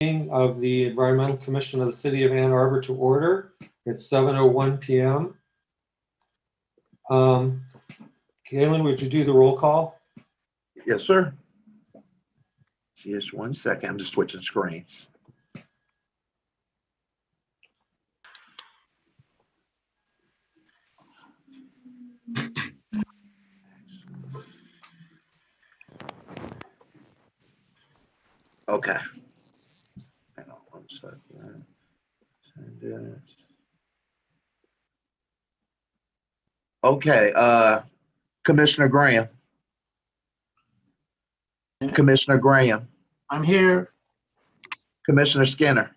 meeting of the Environmental Commission of the City of Ann Arbor to order. It's 7:01 p.m. Galen, would you do the roll call? Yes, sir. Just 1 second. I'm just switching screens. Okay. Hang on 1 second. Okay, Commissioner Graham. Commissioner Graham. I'm here. Commissioner Skinner.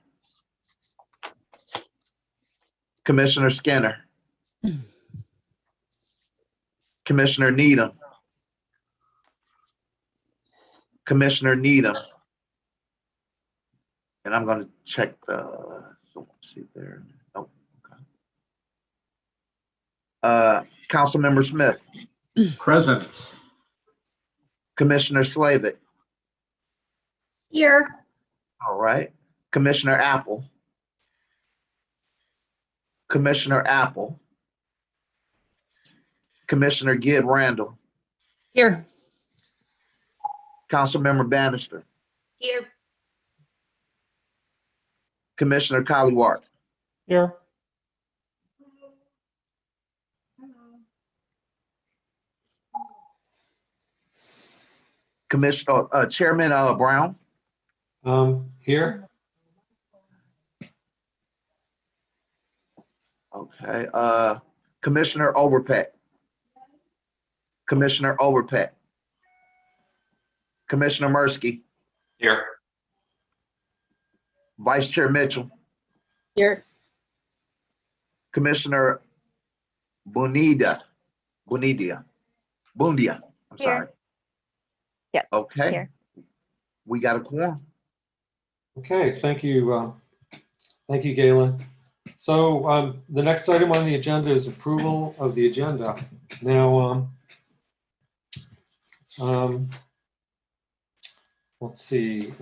Commissioner Skinner. Commissioner Needham. Commissioner Needham. And I'm going to check the, so let's see there. Oh, okay. Councilmember Smith. Present. Commissioner Slavitt. Here. All right. Commissioner Apple. Commissioner Apple. Commissioner Gid Randall. Here. Councilmember Bannister. Here. Commissioner Collywart. Here. Commissioner Chairman Brown. Here. Okay. Commissioner Overpeck. Commissioner Overpeck. Commissioner Mursky. Here. Vice Chair Mitchell. Here. Commissioner Bundia. I'm sorry. Yep, Okay. here. We got a quorum. Okay, thank you. Thank you, Galen. So the next item on the agenda is approval of the agenda. Now, let's see.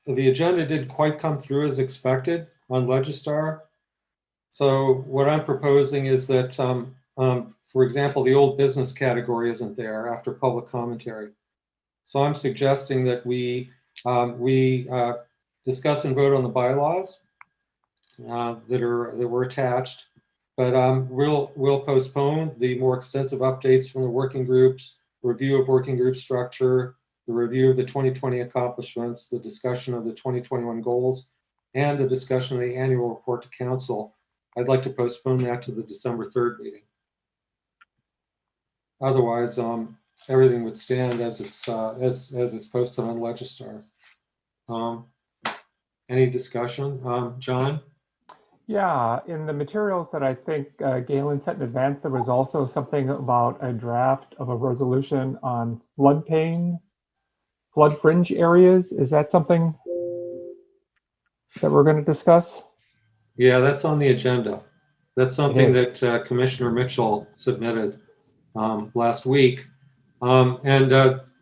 The agenda didn't quite come through as expected on Legistar. So what I'm proposing is that, for example, the old business category isn't there after public commentary. So I'm suggesting that we discuss and vote on the bylaws that were attached, but we'll postpone the more extensive updates from the working groups, review of working group structure, the review of the 2020 accomplishments, the discussion of the 2021 goals, and the discussion of the annual report to council. I'd like to postpone that to the December 3rd meeting. Otherwise, everything would stand as it's posted on Legistar. Any discussion, John? Yeah, in the materials that I think Galen sent in advance, there was also something about a draft of a resolution on flood fringe areas. Is that something that we're going to discuss? Yeah, that's on the agenda. That's something that Commissioner Mitchell submitted last week. And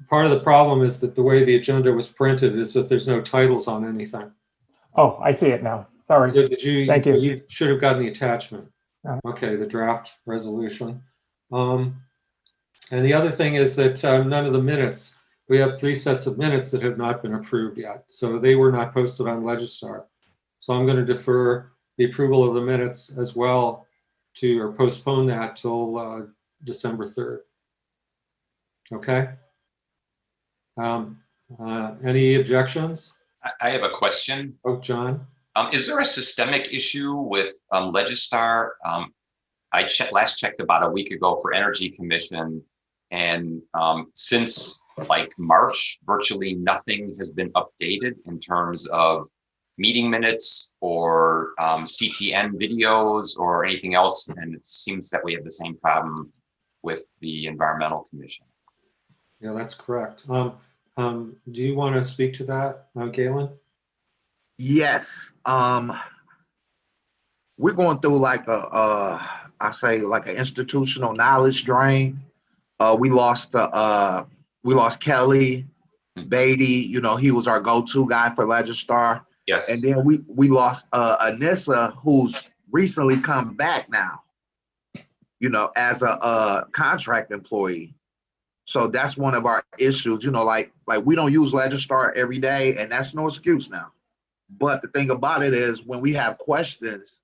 part of the problem is that the way the agenda was printed is that there's no titles on anything. Oh, I see it now. Sorry. So did you? Thank you. You should have gotten the attachment. Uh-huh. Okay, the draft resolution. And the other thing is that none of the minutes. We have 3 sets of minutes that have not been approved yet, so they were not posted on Legistar. So I'm going to defer the approval of the minutes as well or postpone that till December 3rd. Okay. Any objections? I have a question. Oh, John. Is there a systemic issue with Legistar? I last checked about a week ago for Energy Commission, and since like March, virtually nothing has been updated in terms of meeting minutes or CTN videos or anything else. And it seems that we have the same problem with the Environmental Commission. Yeah, that's correct. Do you want to speak to that, Galen? Yes. We're going through like I say like an institutional knowledge drain. We lost Kelly Beatty. You know, he was our go-to guy for Legistar. Yes. And then we lost Anissa, who's recently come back now, you know, as a contract employee. So that's one of our issues, you know, like we don't use Legistar every day, and that's no excuse now. But the thing about it is when we have questions,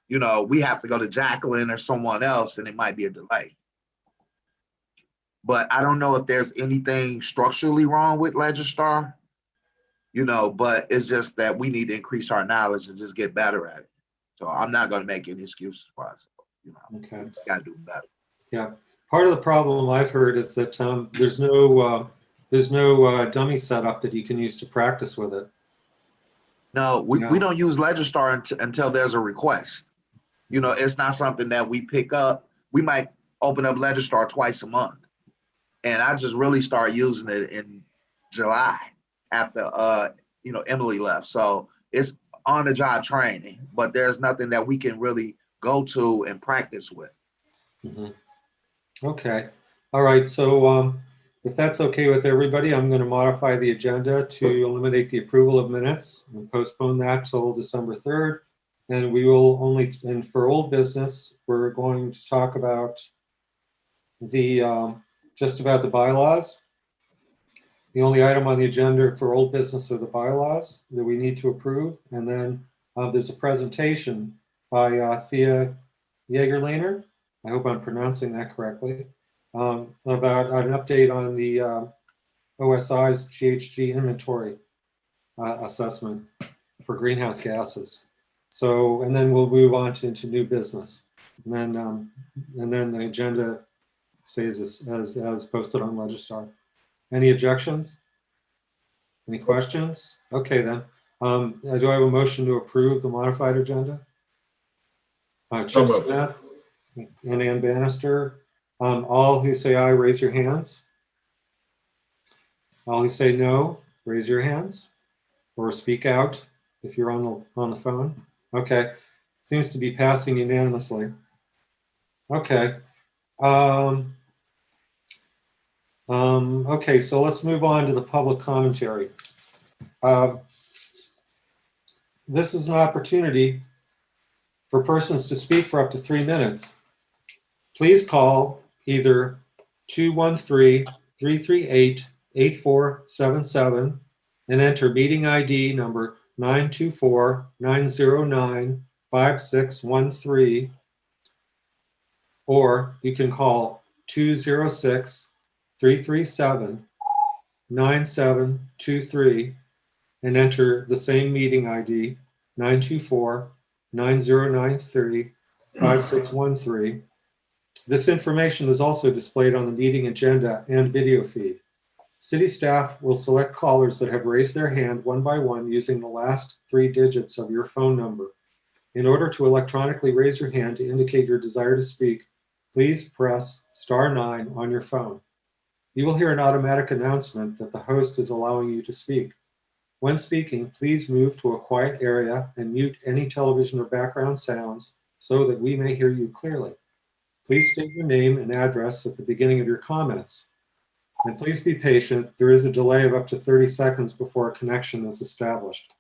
you know, we have to go to Jacqueline or someone else, and it might be a delay. But I don't know if there's anything structurally wrong with Legistar, you know, but it's just that we need to increase our knowledge and just get better at it. So I'm not going to make any excuses for us. You know, Okay. we just got to do better. Yeah. Part of the problem I've heard is that there's no dummy setup that you can use to practice with it. No, we No. don't use Legistar until there's a request. You know, it's not something that we pick up. We might open up Legistar twice a month. And I just really started using it in July after, you know, Emily left. So it's on the job training, but there's nothing that we can really go to and practice with. Mm-hmm. Okay. All right. So if that's okay with everybody, I'm going to modify the agenda to eliminate the approval of minutes and postpone that till December 3rd. And we will only, and for old business, we're going to talk about just about the bylaws. The only item on the agenda for old business are the bylaws that we need to approve. And then there's a presentation by Thea Jaegerlainer. I hope I'm pronouncing that correctly. About an update on the OSI's GHG inventory assessment for greenhouse gases. So, and then we'll move on into new business. And then the agenda stays as posted on Legistar. Any objections? Any questions? Okay, then. Do I have a motion to approve the modified agenda? So Chip moved. Smith and Ann Bannister. All who say aye, raise your hands. All who say no, raise your hands or speak out if you're on the phone. Okay, seems to be passing unanimously. Okay. Okay, so let's move on to the public commentary. This is an opportunity for persons to speak for up to 3 minutes. Please call either 213-338-8477 and enter meeting ID number 924-909-5613, or you can call 206-337-9723 and enter the same meeting ID 924-9093-5613. This information is also displayed on the meeting agenda and video feed. City staff will select callers that have raised their hand one by one using the last 3 digits of your phone number. In order to electronically raise your hand to indicate your desire to speak, please press *9 on your phone. You will hear an automatic announcement that the host is allowing you to speak. When speaking, please move to a quiet area and mute any television or background sounds so that we may hear you clearly. Please state your name and address at the beginning of your comments. And please be patient. There is a delay of up to 30 seconds before a connection is established.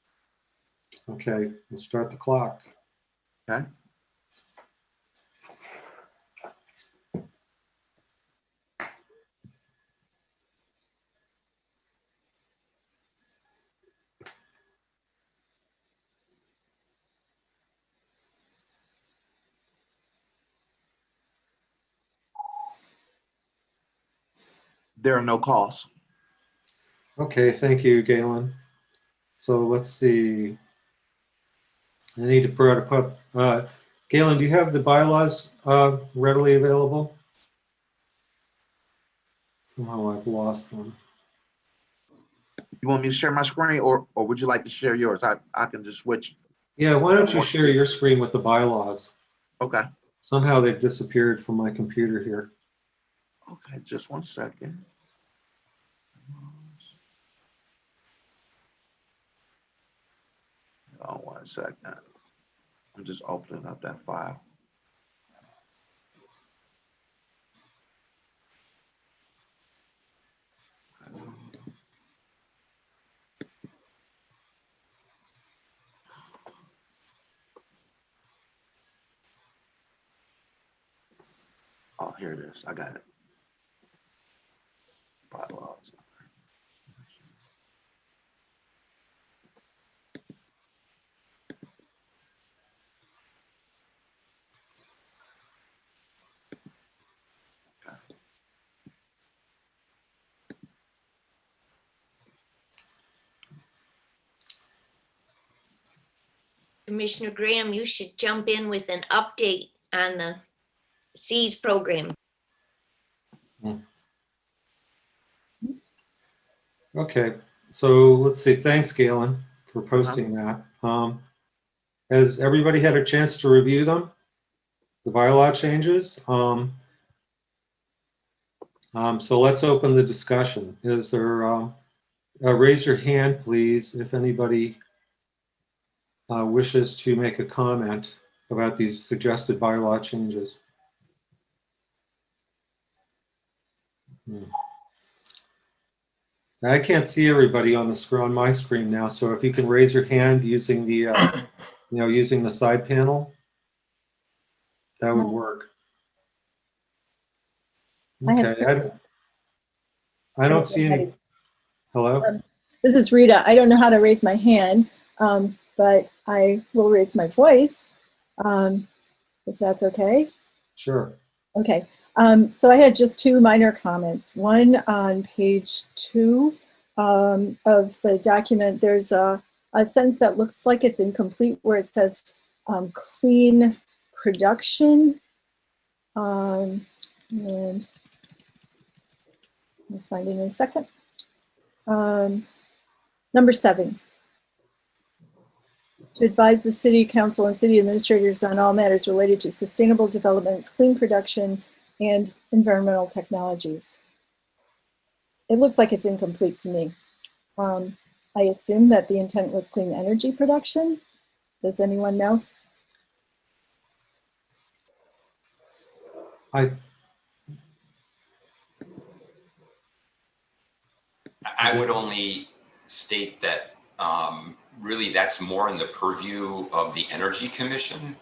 Okay, we'll start the clock. Okay. There are no calls. Okay, thank you, Galen. So let's see. I need to put Galen, do you have the bylaws readily available? Somehow I've lost them. You want me to share my screen, or would you like to share yours? I can just switch. Yeah, why don't you share your screen with the bylaws? Okay. Somehow they've disappeared from my computer here. Okay, just 1 second. Oh, 1 second. I'm just opening up that file. Oh, here it is. I got it. Bylaws. Commissioner Graham, you should jump in with an update on the Seas program. Okay, so let's see. Thanks, Galen, for posting that. Has everybody had a chance to review them? The bylaw changes? So let's open the discussion. Is there, raise your hand, please, if anybody wishes to make a comment about these suggested bylaw changes. I can't see everybody on the screen, on my screen now, so if you can raise your hand using the, using the side panel, that would work. I have Okay, I don't see any. Hello? This is Rita. I don't know how to raise my hand, but I will raise my voice, if that's okay. Sure. Okay. So I had just two minor comments. One on page 2 of the document, there's a sentence that looks like it's incomplete where it says clean production. And I'll find it in a second. Number 7, to advise the city council and city administrators on all matters related to sustainable development, clean production, and environmental technologies. It looks like it's incomplete to me. I assume that the intent was clean energy production. Does anyone know? I would only state that really that's more in the purview of the Energy Commission.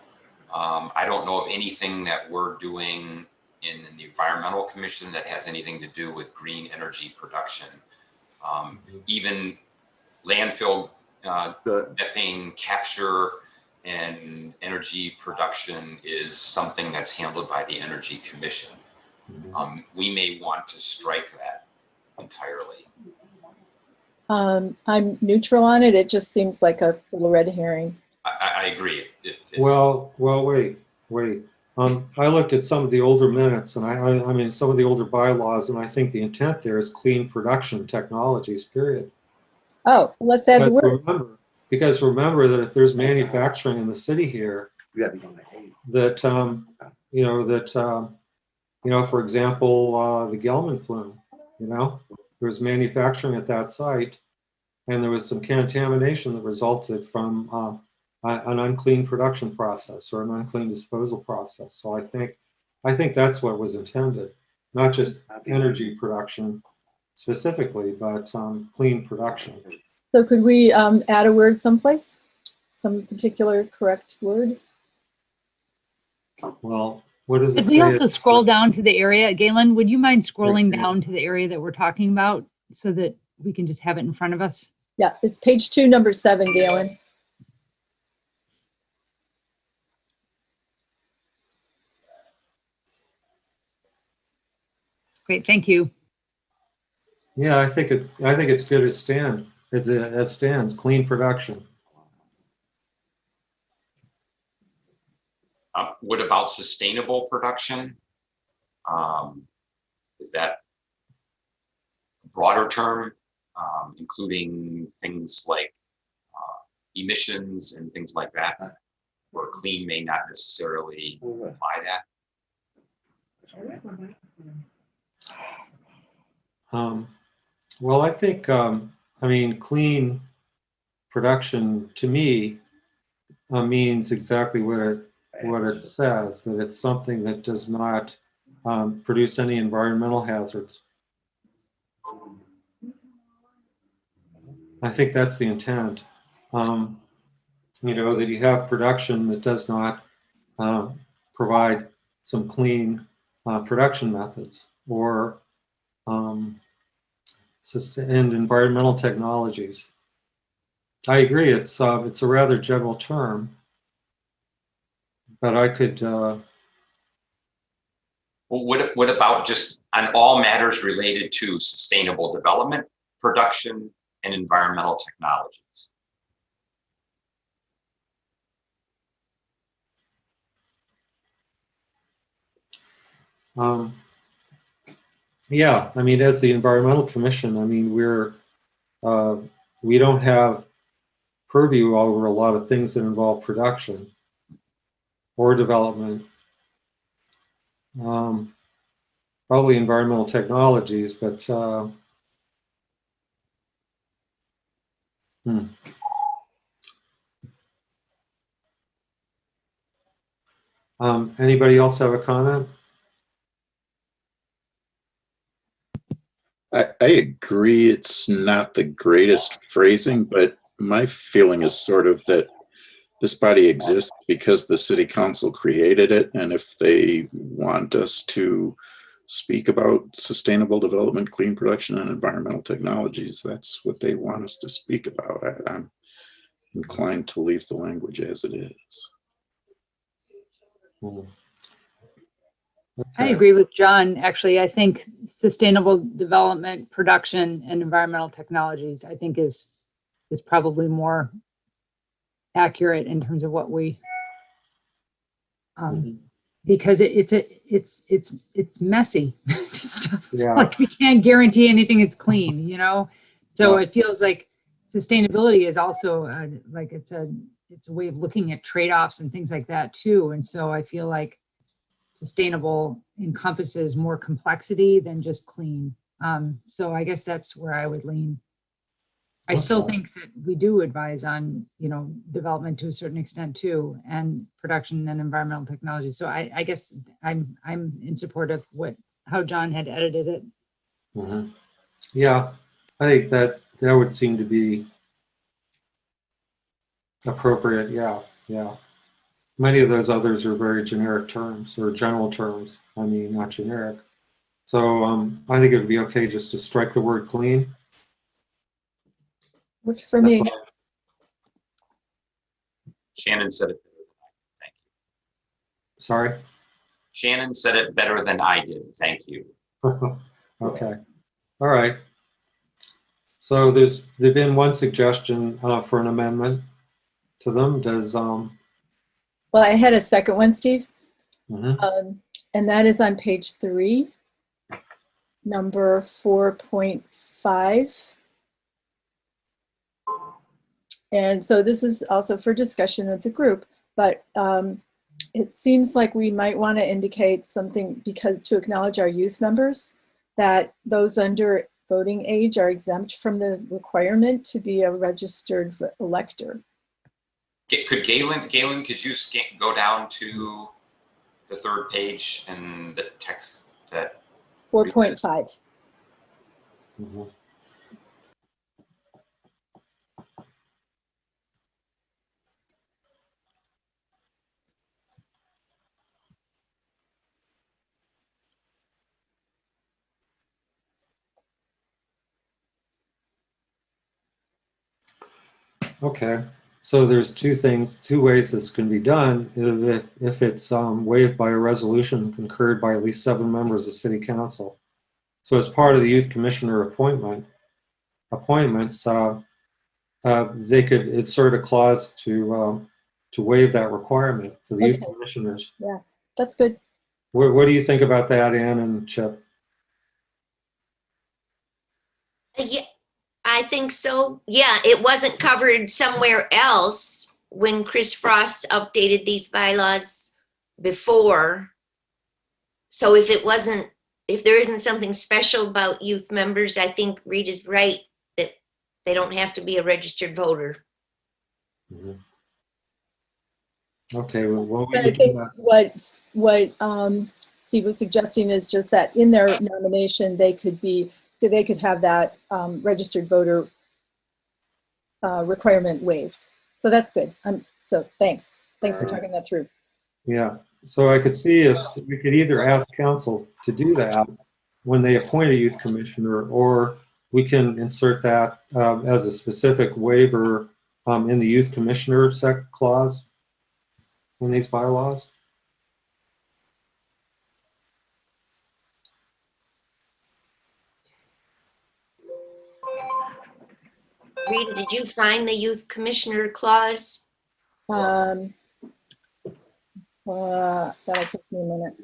I don't know of anything that we're doing in the Environmental Commission that has anything to do with green energy production. Even landfill methane capture and energy production is something that's handled by the Energy Commission. We may want to strike that entirely. I'm neutral on it. It just seems like a little red herring. I agree. Well, wait. I looked at some of the older minutes and I mean, some of the older bylaws, and I think the intent there is clean production technologies, period. Oh, let's add the word. Remember that if there's manufacturing in the city here, that, for example, the Gelman plume, there was manufacturing at that site and there was some contamination that resulted from an unclean production process or an unclean disposal process. So I think that's what was intended, not just energy production specifically, but clean production. So could we add a word someplace? Some particular correct word? Well, what does it If say? we also scroll down to the area, Galen, would you mind scrolling down to the area that we're talking about so that we can just have it in front of us? Yeah, it's page 2, number 7, Galen. Great, thank you. Yeah, I think it's good as stands, clean production. What about sustainable production? Is that a broader term, including things like emissions and things like that, where clean may not necessarily imply that? Well, I think, clean production to me means exactly what it says, that it's something that does not produce any environmental hazards. I think that's the intent. That you have production that does not provide some clean production methods or and environmental technologies. I agree, it's a rather general term, but I could, Well, what about just on all matters related to sustainable development, production, and environmental technologies? yeah, I mean, as the Environmental Commission, I mean, we don't have purview over a lot of things that involve production or development. Probably environmental technologies, but anybody else have a comment? I agree it's not the greatest phrasing, but my feeling is sort of that this body exists because the city council created it, and if they want us to speak about sustainable development, clean production, and environmental technologies, that's what they want us to speak about. I'm inclined to leave the language as it is. Okay. I agree with John. Actually, I think sustainable development, production, and environmental technologies, I think is probably more accurate in terms of what we, because it's messy stuff. Yeah. Like we can't guarantee anything it's clean, you know? So it feels like sustainability is also like it's a way of looking at trade-offs and things like that too. And so I feel like sustainable encompasses more complexity than just clean. So I guess that's where I would lean. I still think that we do advise on, you know, development to a certain extent too, and production and environmental technology. So I guess I'm in support of how John had edited it. Yeah, I think that would seem to be appropriate. Yeah. Many of those others are very generic terms or general terms. I mean, not generic. So I think it would be okay just to strike the word clean. Works for me. Shannon said it better than I did. Thank you. Sorry? Shannon said it better than I did. Thank you. Okay. All right. So there's been one suggestion for an amendment to them. Does Well, I had a second one, Steve. mhm. And that is on page 3, number 4.5. And so this is also for discussion with the group, but it seems like we might want to indicate something to acknowledge our youth members, that those under voting age are exempt from the requirement to be a registered elector. Could Galen, could you go down to the third page and the text that 4.5. Mhm. Okay, so there's two ways this can be done. If it's waived by a resolution concurred by at least 7 members of City Council. So as part of the Youth Commissioner appointments, they could insert a clause to waive that requirement for the Youth Okay. Commissioners. Yeah, that's good. What do you think about that, Ann and Chip? Yeah, I think so. Yeah, it wasn't covered somewhere else when Chris Frost updated these bylaws before. So if there isn't something special about youth members, I think Reed is right that they don't have to be a registered voter. Mhm. Okay, well, we But I could do think that. what Steve was suggesting is just that in their nomination, they could have that registered voter requirement waived. So that's good. So thanks for talking that through. Yeah, So I could see if we could either ask council to do that when they appoint a youth commissioner, or we can insert that as a specific waiver in the youth commissioner clause in these bylaws. Rita, did you find the youth commissioner clause? That'll take me a minute.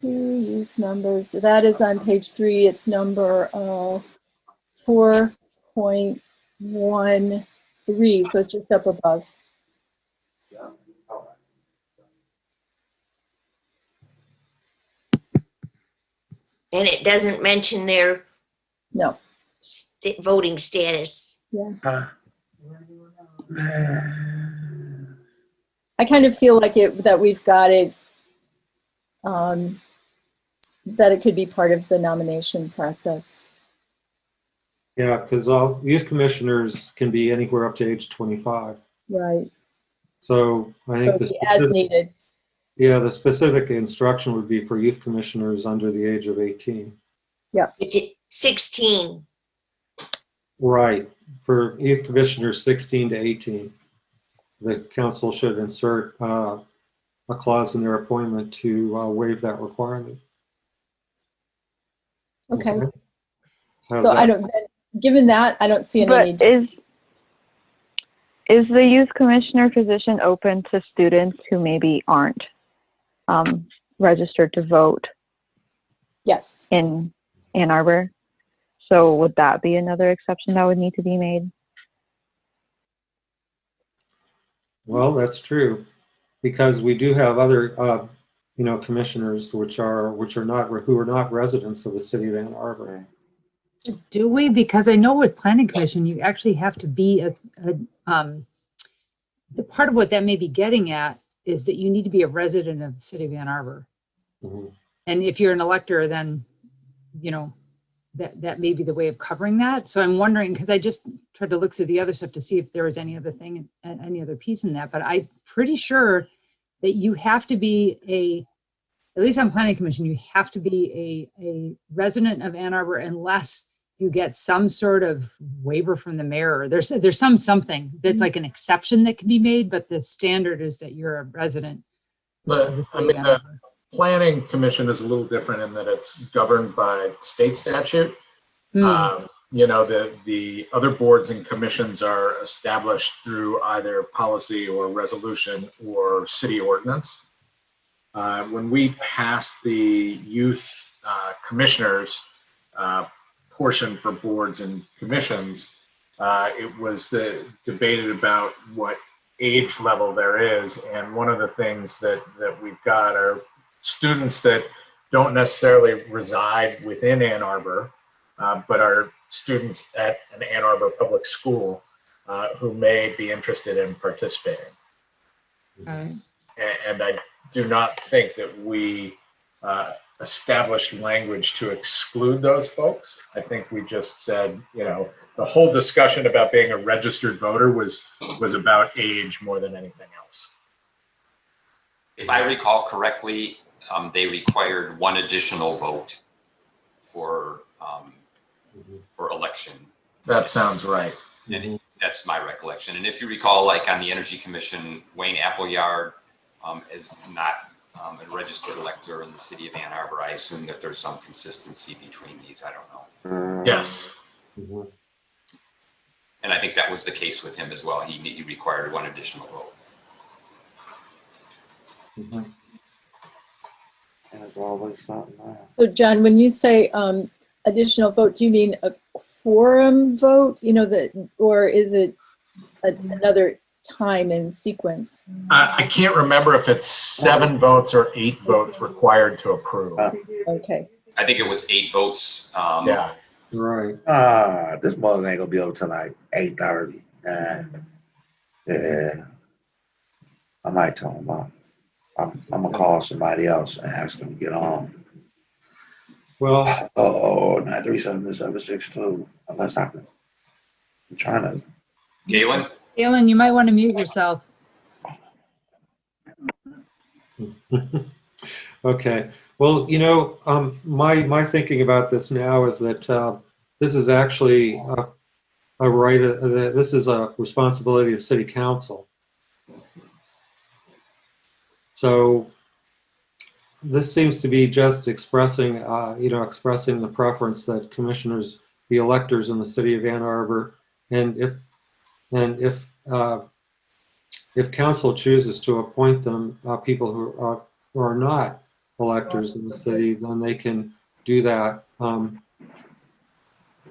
Use numbers. That is on page 3. It's number 4.13. So it's just up above. And it doesn't mention their No. voting status. Yeah. I kind of feel like that we've got it, that it could be part of the nomination process. Yeah, because all youth commissioners can be anywhere up to age 25. Right. So I think So as needed. Yeah, the specific instruction would be for youth commissioners under the age of 18. Yeah. 16. Right, for youth commissioners 16 to 18. The council should insert a clause in their appointment to waive that requirement. Okay. How's So that? Given that, I don't see any But need to. is the youth commissioner position open to students who maybe aren't registered to vote Yes. in Ann Arbor? So would that be another exception that would need to be made? Well, that's true, because we do have other, commissioners who are not residents of the city of Ann Arbor. Do we? Because I know with planning commission, you actually have to be the part of what that may be getting at is that you need to be a resident of the city of Ann Arbor. Mhm. And if you're an elector, then, that may be the way of covering that. So I'm wondering, because I just tried to look through the other stuff to see if there was any other thing, any other piece in that, but I'm pretty sure that you have to be at least on planning commission, you have to be a resident of Ann Arbor unless you get some sort of waiver from the mayor. There's something that's like an exception that can be made, but the standard is that you're a resident. The planning commission is a little different in that it's governed by state statute. The other boards and commissions are established through either policy or resolution or city ordinance. When we passed the youth commissioners portion for boards and commissions, it was debated about what age level there is. And one of the things that we've got are students that don't necessarily reside within Ann Arbor, but are students at an Ann Arbor public school who may be interested in participating. Right. And I do not think that we established language to exclude those folks. I think we just said, the whole discussion about being a registered voter was about age more than anything else. If I recall correctly, they required one additional vote for election. That sounds right. And that's my recollection. And if you recall, like on the Energy Commission, Wayne Appleyard is not a registered elector in the city of Ann Arbor. I assume that there's some consistency between these. I don't know. Yes. Mhm. And I think that was the case with him as well. He required one additional vote. Mhm. There's always something there. So John, when you say additional vote, do you mean a quorum vote, or is it another time in sequence? I can't remember if it's 7 votes or 8 votes required to approve. Okay. I think it was 8 votes. Yeah. Right. This mother ain't gonna be over till like 8:30. Yeah. I might tell him I'm gonna call somebody else and ask them to get on. Well, Oh, 937-762. Unless I'm trying to. Galen? Galen, you might want to mute yourself. okay. Well, you know, my thinking about this now is that this is actually a right. This is a responsibility of City Council. So this seems to be just expressing, expressing the preference that commissioners be electors in the city of Ann Arbor, and if council chooses to appoint them people who are not electors in the city, then they can do that.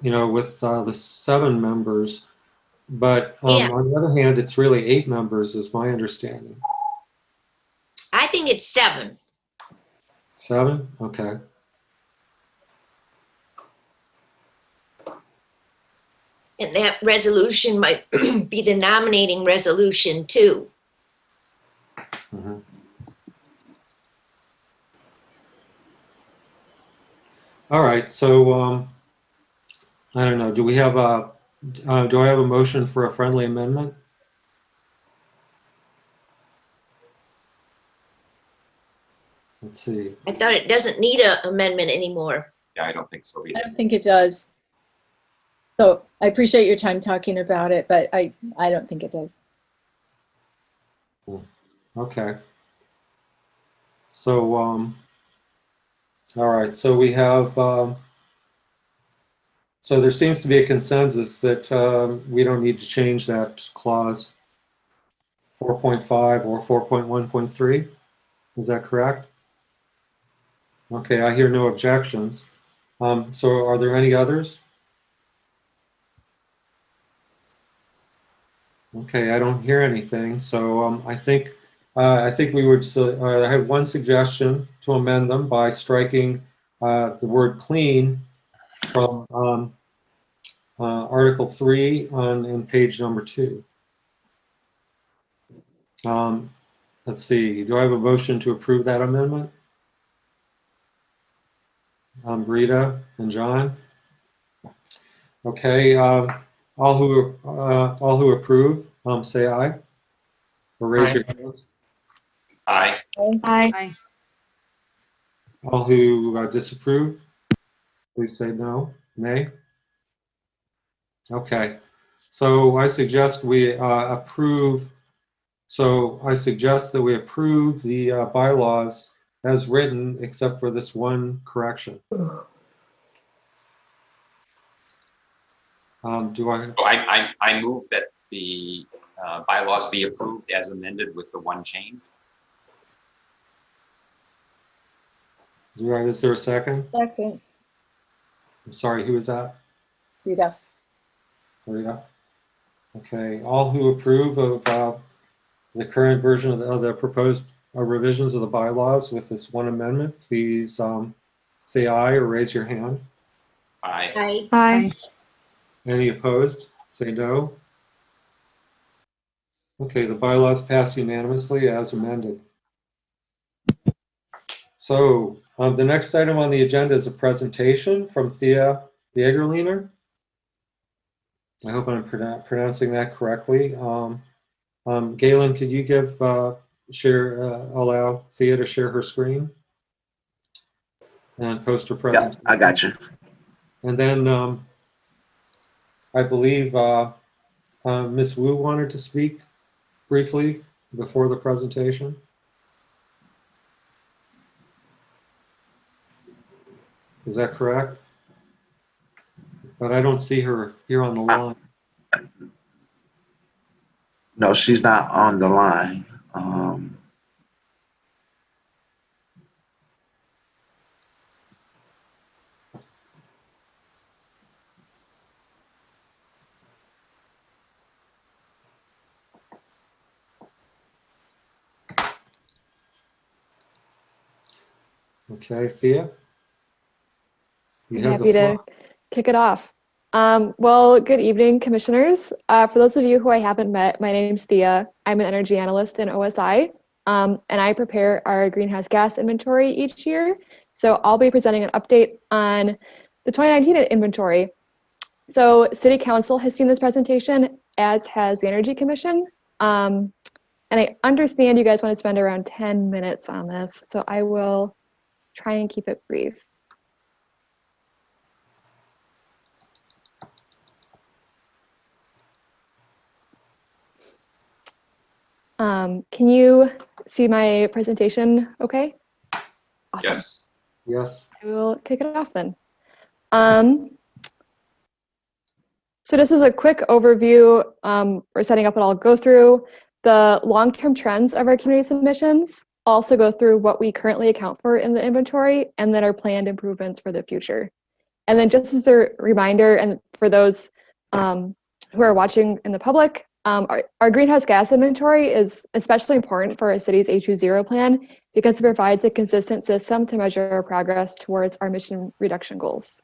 With the 7 members, but Yeah. on the other hand, it's really 8 members, is my understanding. I think it's 7. 7? Okay. And that resolution might be the nominating resolution too. Mhm. All right, so I don't know. Do I have a motion for a friendly amendment? Let's see. I thought it doesn't need an amendment anymore. Yeah, I don't think so I either. don't think it does. So I appreciate your time talking about it, but I don't think it does. Okay. So, all right. So we have. So there seems to be a consensus that we don't need to change that clause 4.5 or 4.1.3. Is that correct? Okay, I hear no objections. So are there any others? Okay, I don't hear anything. So I think we would. I have one suggestion to amend them by striking the word "clean" from Article 3 on page number 2. Let's see. Do I have a motion to approve that amendment? Rita and John. Okay. All who approve, say aye. Or raise your hands. Aye. Aye. Aye. All who disapprove, please say no. Nay. Okay. So I suggest we approve. So I suggest that we approve the bylaws as written, except for this one correction. Do I? So I move that the bylaws be approved as amended with the one change. Is there a second? Second, I'm sorry, who is that? Rita. Rita. Okay, all who approve of the current version of the proposed revisions of the bylaws with this one amendment, please say aye or raise your hand. Aye. Aye. Any opposed? Say no. Okay, the bylaws pass unanimously as amended. So the next item on the agenda is a presentation from Thea Jägerliner. I hope I'm pronouncing that correctly. Galen, could you allow Thea to share her screen and post her Yeah, presentation? I got you. And then I believe Ms. Wu wanted to speak briefly before the presentation. Is that correct? But I don't see her here on the line. No, she's not on the line. Okay, Thea? You I'm have happy the to floor. kick it off. Well, good evening, commissioners. For those of you who I haven't met, my name's Thea. I'm an energy analyst in OSI, and I prepare our greenhouse gas inventory each year So I'll be presenting an update on the 2019 inventory. So City Council has seen this presentation, as has the Energy Commission. And I understand you guys want to spend around 10 minutes on this, so I will try and keep it brief. Can you see my presentation okay? Awesome. Yes. Yes. I will kick it off then. So this is a quick overview. We're setting up what I'll go through. The long-term trends of our community submissions, also go through what we currently account for in the inventory, and then our planned improvements for the future. And then just as a reminder, and for those who are watching in the public, our greenhouse gas inventory is especially important for our city's H2 plan because it provides a consistent system to measure our progress towards our emission reduction goals.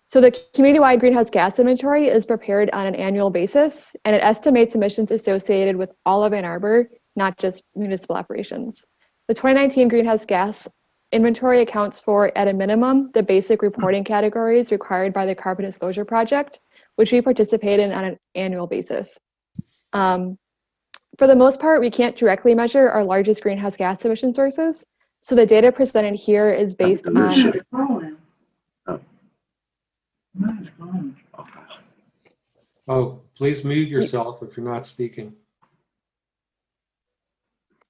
So the community-wide greenhouse gas inventory is prepared on an annual basis, and it estimates emissions associated with all of Ann Arbor, not just municipal operations. The 2019 greenhouse gas inventory accounts for, at a minimum, the basic reporting categories required by the Carbon Disclosure Project, which we participate in on an annual basis. For the most part, we can't directly measure our largest greenhouse gas emission sources, so the data presented here is based on... Oh, please mute yourself if you're not speaking.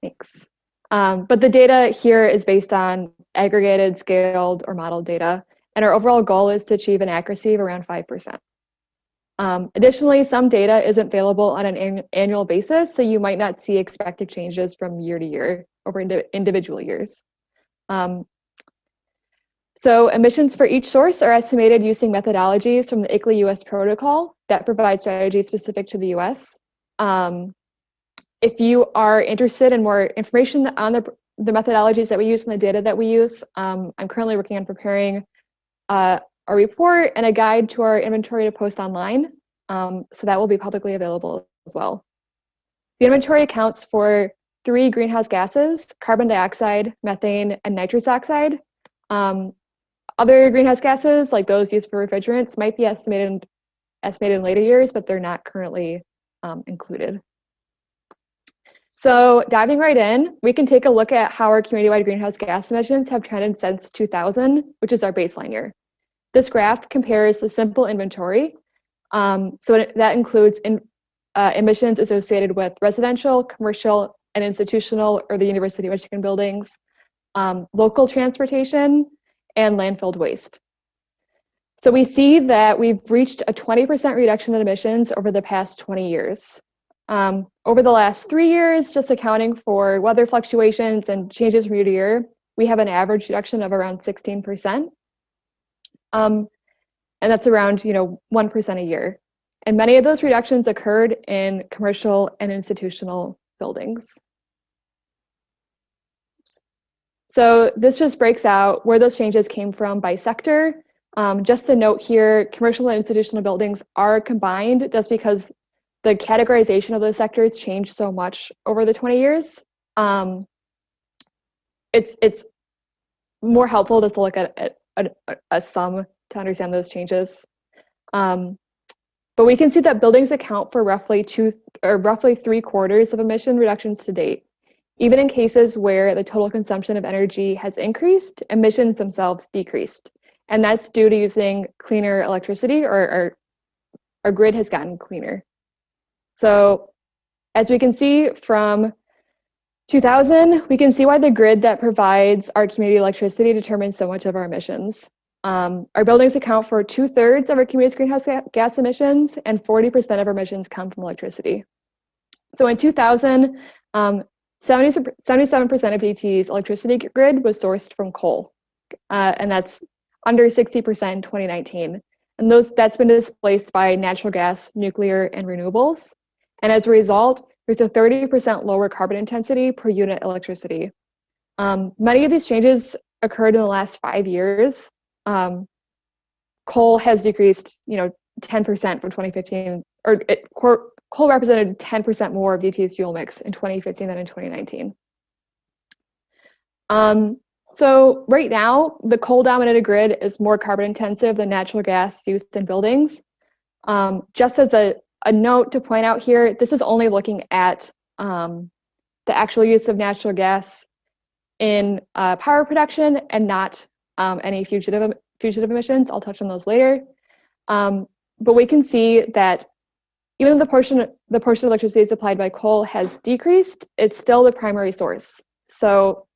Thanks. But the data here is based on aggregated, scaled, or modeled data, and our overall goal is to achieve an accuracy of around 5%. Additionally, some data isn't available on an annual basis, so you might not see expected changes from year to year over individual years. So emissions for each source are estimated using methodologies from the ICLEI US protocol that provide strategies specific to the US. If you are interested in more information on the methodologies that we use and the data that we use, I'm currently working on preparing a report and a guide to our inventory to post online. So that will be publicly available as well. The inventory accounts for 3 greenhouse gases: carbon dioxide, methane, and nitrous oxide. Other greenhouse gases, like those used for refrigerants, might be estimated in later years, but they're not currently included. So diving right in, we can take a look at how our community-wide greenhouse gas emissions have trended since 2000, which is our baseline year. This graph compares the simple inventory. That includes emissions associated with residential, commercial, and institutional, or the University of Michigan buildings, local transportation, and landfilled waste. So we see that we've reached a 20% reduction in emissions over the past 20 years. Over the last 3 years, just accounting for weather fluctuations and changes from year to year, we have an average reduction of around 16%. And that's around 1% a year. And many of those reductions occurred in commercial and institutional buildings. So this just breaks out where those changes came from by sector. Just a note here, commercial and institutional buildings are combined just because the categorization of those sectors changed so much over the 20 years. It's more helpful just to look at a sum to understand those changes. But we can see that buildings account for roughly 3/4 of emission reductions to date. Even in cases where the total consumption of energy has increased, emissions themselves decreased. And that's due to using cleaner electricity, or our grid has gotten cleaner. So as we can see from 2000, we can see why the grid that provides our community electricity determines so much of our emissions. Our buildings account for 2/3 of our community's greenhouse gas emissions, and 40% of our emissions come from electricity. So in 2000, 77% of DT's electricity grid was sourced from coal, and that's under 60% in 2019. And that's been displaced by natural gas, nuclear, and renewables. And as a result, there's a 30% lower carbon intensity per unit electricity. Many of these changes occurred in the last 5 years. Coal has decreased, 10% from 2015, or coal represented 10% more of DT's fuel mix in 2015 than in 2019. So right now, the coal-dominated grid is more carbon intensive than natural gas used in buildings. Just as a note to point out here, this is only looking at the actual use of natural gas in power production and not any fugitive emissions. I'll touch on those later. But we can see that even though the portion of electricity supplied by coal has decreased, it's still the primary source. So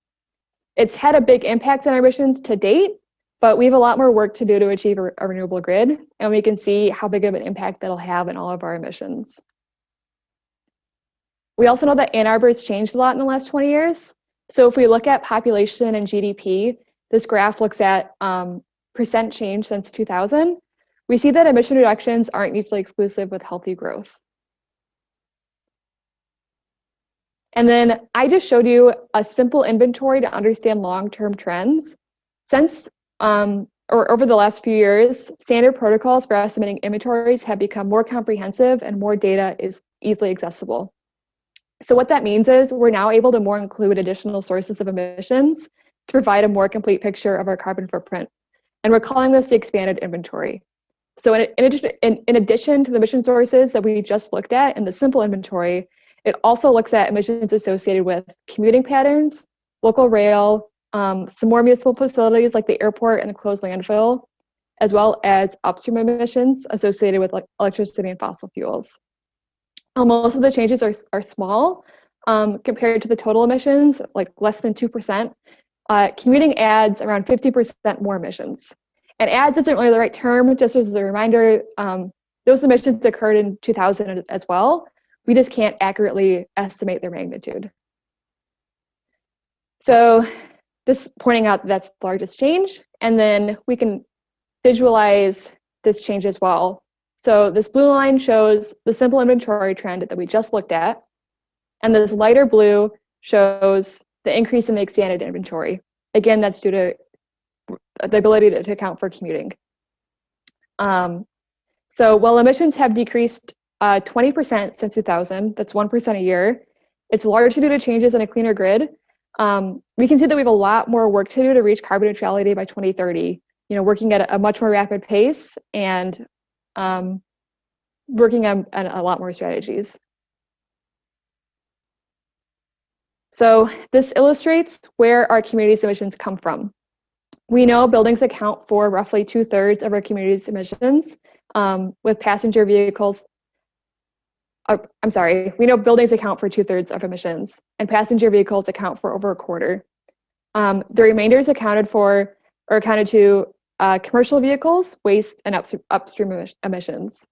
it's had a big impact on our emissions to date, but we have a lot more work to do to achieve a renewable grid, and we can see how big of an impact that'll have in all of our emissions. We also know that Ann Arbor has changed a lot in the last 20 years. So if we look at population and GDP, this graph looks at percent change since 2000. We see that emission reductions aren't mutually exclusive with healthy growth. And then I just showed you a simple inventory to understand long-term trends. Since, or over the last few years, standard protocols for estimating inventories have become more comprehensive and more data is easily accessible. So what that means is we're now able to more include additional sources of emissions to provide a more complete picture of our carbon footprint. And we're calling this the expanded inventory. So in addition to the emission sources that we just looked at in the simple inventory, it also looks at emissions associated with commuting patterns, local rail, some more municipal facilities like the airport and the closed landfill, as well as upstream emissions associated with electricity and fossil fuels. Most of the changes are small compared to the total emissions, like less than 2%. Commuting adds around 50% more emissions. And adds isn't really the right term, just as a reminder, those emissions occurred in 2000 as well. We just can't accurately estimate their magnitude. So just pointing out that's the largest change, and then we can visualize this change as well. So this blue line shows the simple inventory trend that we just looked at, and this lighter blue shows the increase in the expanded inventory. Again, that's due to the ability to account for commuting. So while emissions have decreased 20% since 2000, that's 1% a year, it's largely due to changes in a cleaner grid. We can see that we have a lot more work to do to reach carbon neutrality by 2030, working at a much more rapid pace and working on a lot more strategies. So this illustrates where our community's emissions come from. We know buildings account for roughly 2/3 of our community's emissions, with passenger vehicles. We know buildings account for 2/3 of emissions, and passenger vehicles account for over 1/4. The remainder is accounted to commercial vehicles, waste, and upstream emissions.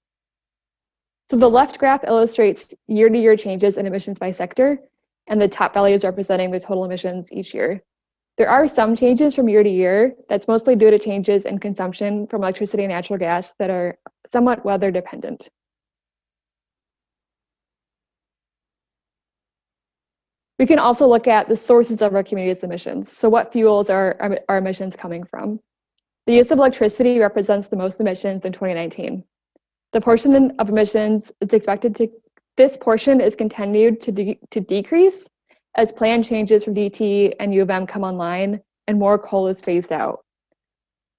So the left graph illustrates year-to-year changes in emissions by sector, and the top value is representing the total emissions each year. There are some changes from year to year. That's mostly due to changes in consumption from electricity and natural gas that are somewhat weather dependent. We can also look at the sources of our community's emissions. So what fuels are our emissions coming from? The use of electricity represents the most emissions in 2019. The portion of emissions is expected to, this portion is continued to decrease as planned changes from DT and U of M come online and more coal is phased out.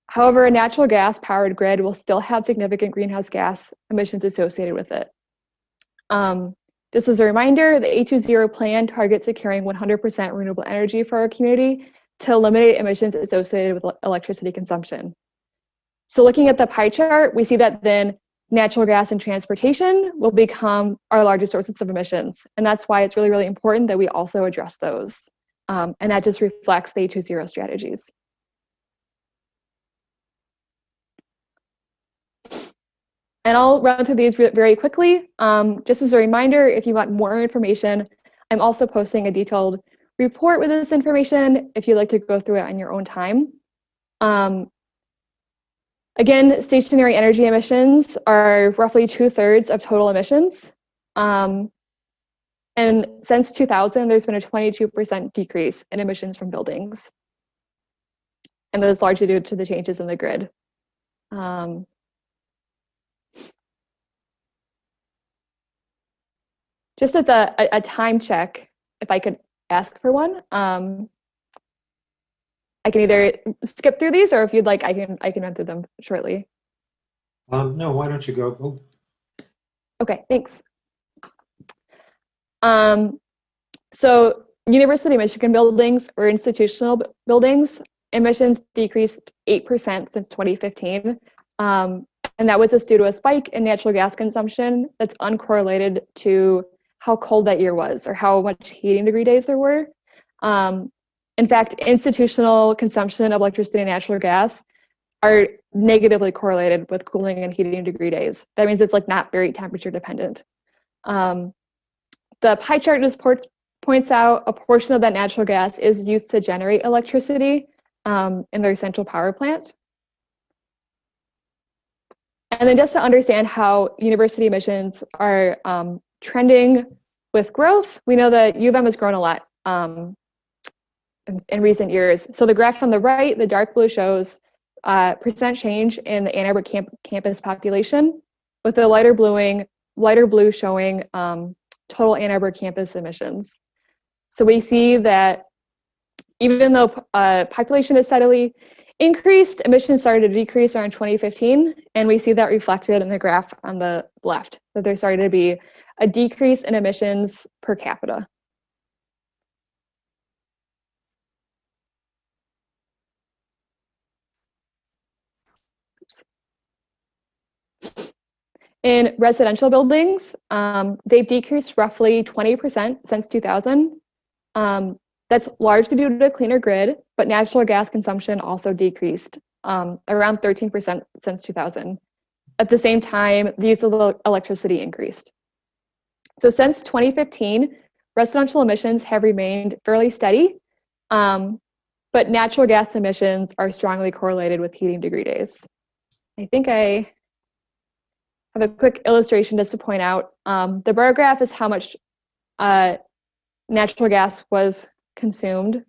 However, a natural gas powered grid will still have significant greenhouse gas emissions associated with it. Just as a reminder, the 820 plan targets securing 100% renewable energy for our community to eliminate emissions associated with electricity consumption. So looking at the pie chart, we see that then natural gas and transportation will become our largest sources of emissions. And that's why it's really, really important that we also address those. And that just reflects the 820 strategies. And I'll run through these very quickly. Just as a reminder, if you want more information, I'm also posting a detailed report with this information if you'd like to go through it on your own time. Again, stationary energy emissions are roughly 2/3 of total emissions. And since 2000, there's been a 22% decrease in emissions from buildings. And that is largely due to the changes in the grid. Just as a time check, if I could ask for one, I can either skip through these, or if you'd like, I can run through them shortly. No, why don't you go? Oh, Okay, thanks. So University of Michigan buildings or institutional buildings, emissions decreased 8% since 2015. And that was just due to a spike in natural gas consumption that's uncorrelated to how cold that year was or how much heating degree days there were. In fact, institutional consumption of electricity and natural gas are negatively correlated with cooling and heating degree days. That means it's like not very temperature dependent. The pie chart just points out a portion of that natural gas is used to generate electricity in their central power plant. And then just to understand how university emissions are trending with growth, we know that U of M has grown a lot in recent years. So the graph on the right, the dark blue, shows percent change in the Ann Arbor campus population, with the lighter blue showing total Ann Arbor campus emissions. So we see that even though population is steadily increased, emissions started to decrease around 2015, and we see that reflected in the graph on the left, that there started to be a decrease in emissions per capita. Oops. In residential buildings, they've decreased roughly 20% since 2000. That's largely due to a cleaner grid, but natural gas consumption also decreased around 13% since 2000. At the same time, the use of electricity increased. So since 2015, residential emissions have remained fairly steady, but natural gas emissions are strongly correlated with heating degree days. I think I have a quick illustration just to point out. The bar graph is how much natural gas was consumed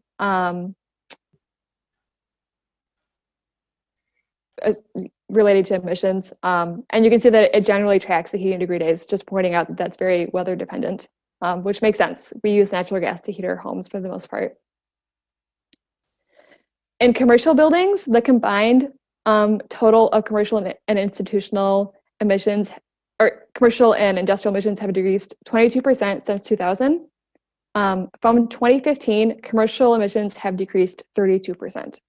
related to emissions. And you can see that it generally tracks the heating degree days, just pointing out that that's very weather dependent, which makes sense. We use natural gas to heat our homes for the most part. In commercial buildings, the combined total of commercial and institutional emissions, or commercial and industrial emissions, have decreased 22% since 2000. From 2015, commercial emissions have decreased 32%.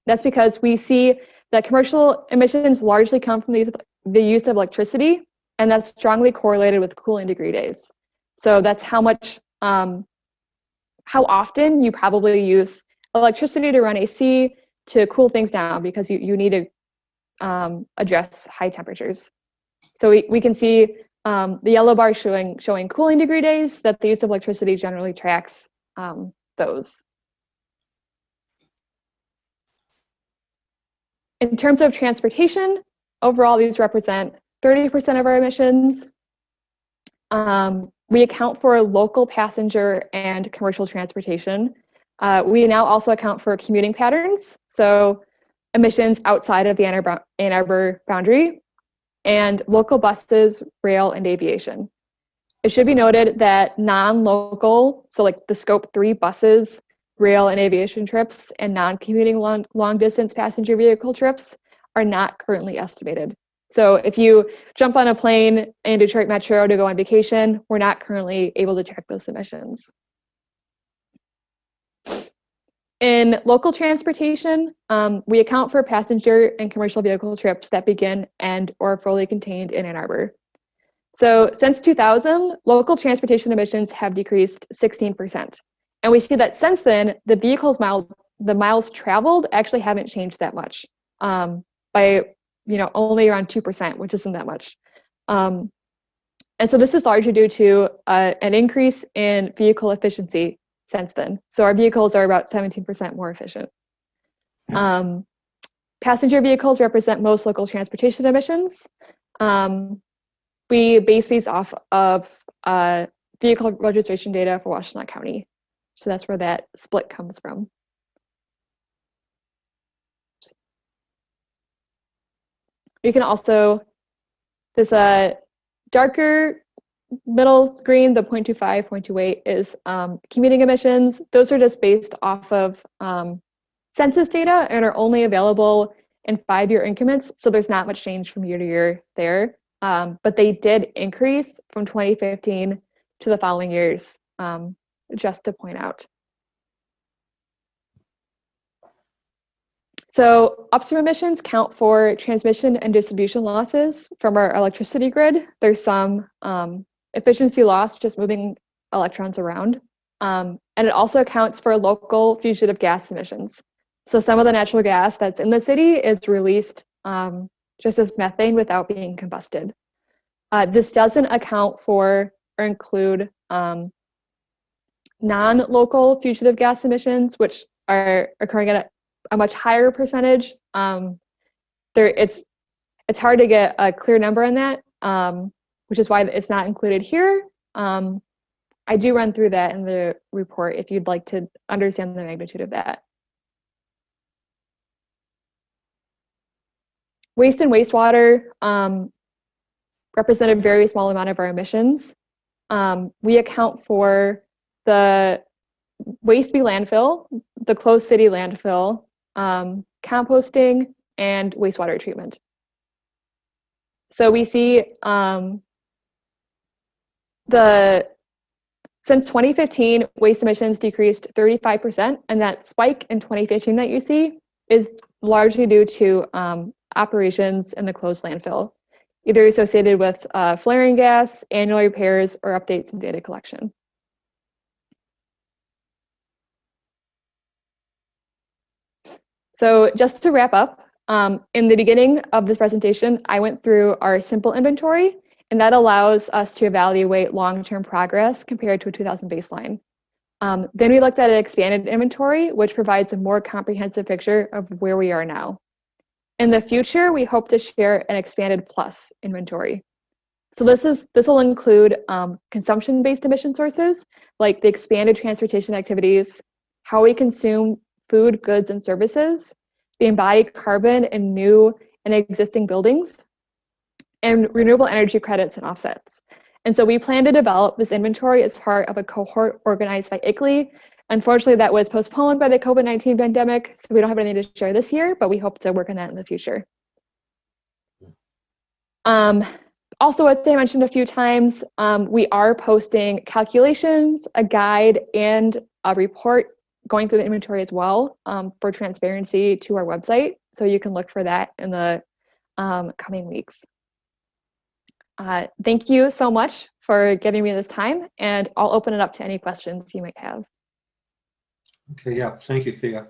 That's because we see that commercial emissions largely come from the use of electricity, and that's strongly correlated with cooling degree days. So that's how often you probably use electricity to run AC to cool things down, because you need to address high temperatures. So we can see the yellow bar showing cooling degree days, that the use of electricity generally tracks those. In terms of transportation, overall these represent 30% of our emissions. We account for local passenger and commercial transportation. We now also account for commuting patterns, so emissions outside of the Ann Arbor boundary, and local buses, rail, and aviation. It should be noted that non-local, so like the scope 3 buses, rail and aviation trips, and non-commuting long distance passenger vehicle trips are not currently estimated. So if you jump on a plane in Detroit Metro to go on vacation, we're not currently able to track those emissions. In local transportation, we account for passenger and commercial vehicle trips that begin and or are fully contained in Ann Arbor. So since 2000, local transportation emissions have decreased 16%. And we see that since then, the miles traveled actually haven't changed that much, by only around 2%, which isn't that much. And so this is largely due to an increase in vehicle efficiency since then. So our vehicles are about 17% more efficient. Passenger vehicles represent most local transportation emissions. We base these off of vehicle registration data for Washtenaw County. So that's where that split comes from. You can also, this darker middle green, the 0.25, 0.28 is commuting emissions. Those are just based off of census data and are only available in 5-year increments, so there's not much change from year to year there. But they did increase from 2015 to the following years, just to point out. So upstream emissions count for transmission and distribution losses from our electricity grid. There's some efficiency loss, just moving electrons around. And it also accounts for local fugitive gas emissions. So some of the natural gas that's in the city is released just as methane without being combusted. This doesn't account for or include non-local fugitive gas emissions, which are occurring at a much higher percentage. It's hard to get a clear number on that, which is why it's not included here. I do run through that in the report if you'd like to understand the magnitude of that. Waste and wastewater represent a very small amount of our emissions. We account for the waste be landfill, the closed city landfill, composting, and wastewater treatment. So we see since 2015, waste emissions decreased 35%, and that spike in 2015 that you see is largely due to operations in the closed landfill, either associated with flaring gas, annual repairs, or updates in data collection. So just to wrap up, in the beginning of this presentation, I went through our simple inventory, and that allows us to evaluate long-term progress compared to a 2000 baseline. Then we looked at an expanded inventory, which provides a more comprehensive picture of where we are now. In the future, we hope to share an expanded plus inventory. So this will include consumption-based emission sources, like the expanded transportation activities, how we consume food, goods, and services, the embodied carbon in new and existing buildings, and renewable energy credits and offsets. And so we plan to develop this inventory as part of a cohort organized by ICLEI. Unfortunately, that was postponed by the COVID-19 pandemic, so we don't have anything to share this year, but we hope to work on that in the future. Also, as I mentioned a few times, we are posting calculations, a guide, and a report going through the inventory as well for transparency to our website. So you can look for that in the coming weeks. Thank you so much for giving me this time, and I'll open it up to any questions you might have. Okay, yeah, thank you, Thea.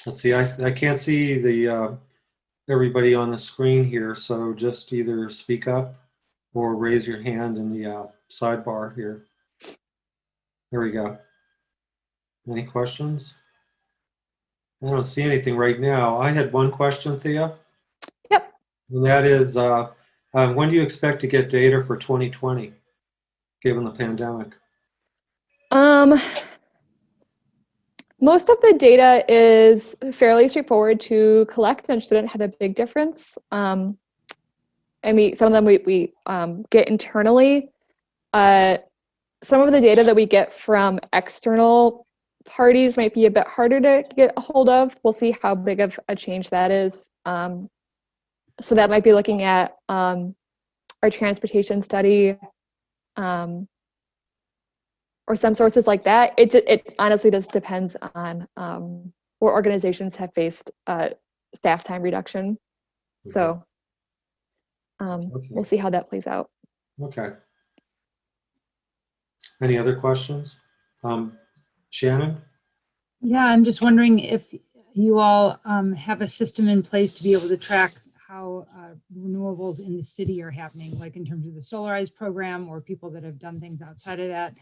Let's see, I can't see the everybody on the screen here, so just either speak up or raise your hand in the sidebar here. There we go. Any questions? I don't see anything right now. I had one question, Thea. Yep. And that is, when do you expect to get data for 2020, given the pandemic? Most of the data is fairly straightforward to collect and shouldn't have a big difference. I mean, some of them we get internally. Some of the data that we get from external parties might be a bit harder to get a hold of. We'll see how big of a change that is. So that might be looking at our transportation study, or some sources like that. It honestly just depends on where organizations have faced staff time reduction. So Okay. we'll see how that plays out. Okay. Any other questions? Shannon? Yeah, I'm just wondering if you all have a system in place to be able to track how renewables in the city are happening, like in terms of the Solarize program or people that have done things outside of that.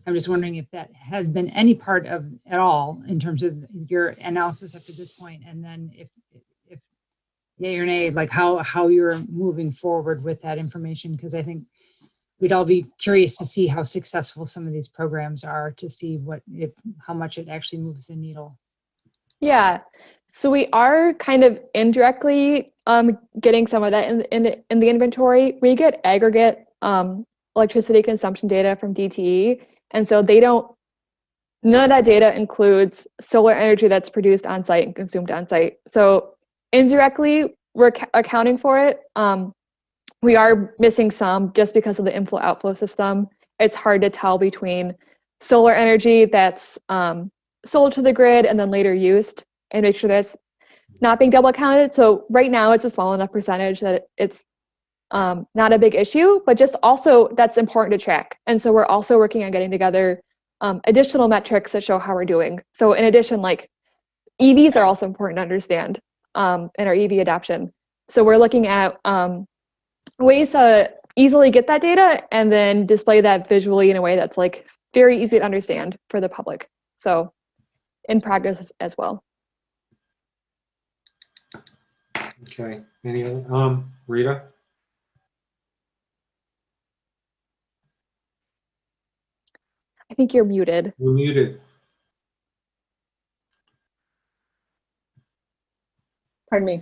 I'm just wondering if that has been any part of at all in terms of your analysis up to this point, and then if yay or nay, like how you're moving forward with that information, because I think we'd all be curious to see how successful some of these programs are, to see how much it actually moves the needle. Yeah, so we are kind of indirectly getting some of that in the inventory. We get aggregate electricity consumption data from DTE, and so they don't none of that data includes solar energy that's produced on site and consumed on site. So indirectly, we're accounting for it. We are missing some just because of the inflow outflow system. It's hard to tell between solar energy that's sold to the grid and then later used, and make sure that's not being double counted. So right now it's a small enough percentage that it's not a big issue, but just also that's important to track. And so we're also working on getting together additional metrics that show how we're doing. So in addition, like EVs are also important to understand in our EV adoption. So we're looking at ways to easily get that data and then display that visually in a way that's like very easy to understand for the public. So in progress as well. Okay, any other, Rita? I think you're muted. You're muted. Pardon me.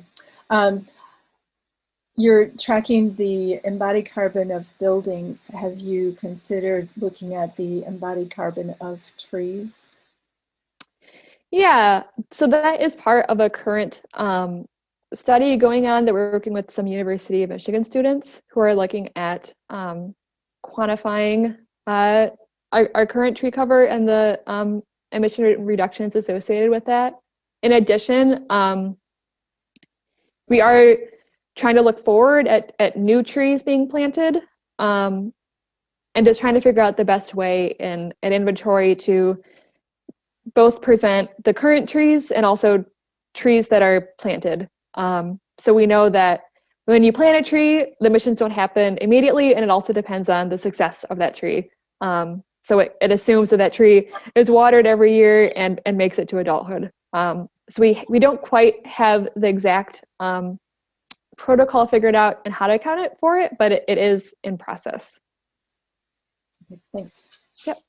You're tracking the embodied carbon of buildings. Have you considered looking at the embodied carbon of trees? Yeah, so that is part of a current study going on that we're working with some University of Michigan students who are looking at quantifying our current tree cover and the emission reductions associated with that. In addition, we are trying to look forward at new trees being planted and just trying to figure out the best way in an inventory to both present the current trees and also trees that are planted. So we know that when you plant a tree, the emissions don't happen immediately, and it also depends on the success of that tree. So it assumes that that tree is watered every year and makes it to adulthood. So we don't quite have the exact protocol figured out and how to account it for it, but it is in process. Okay, thanks. Yep.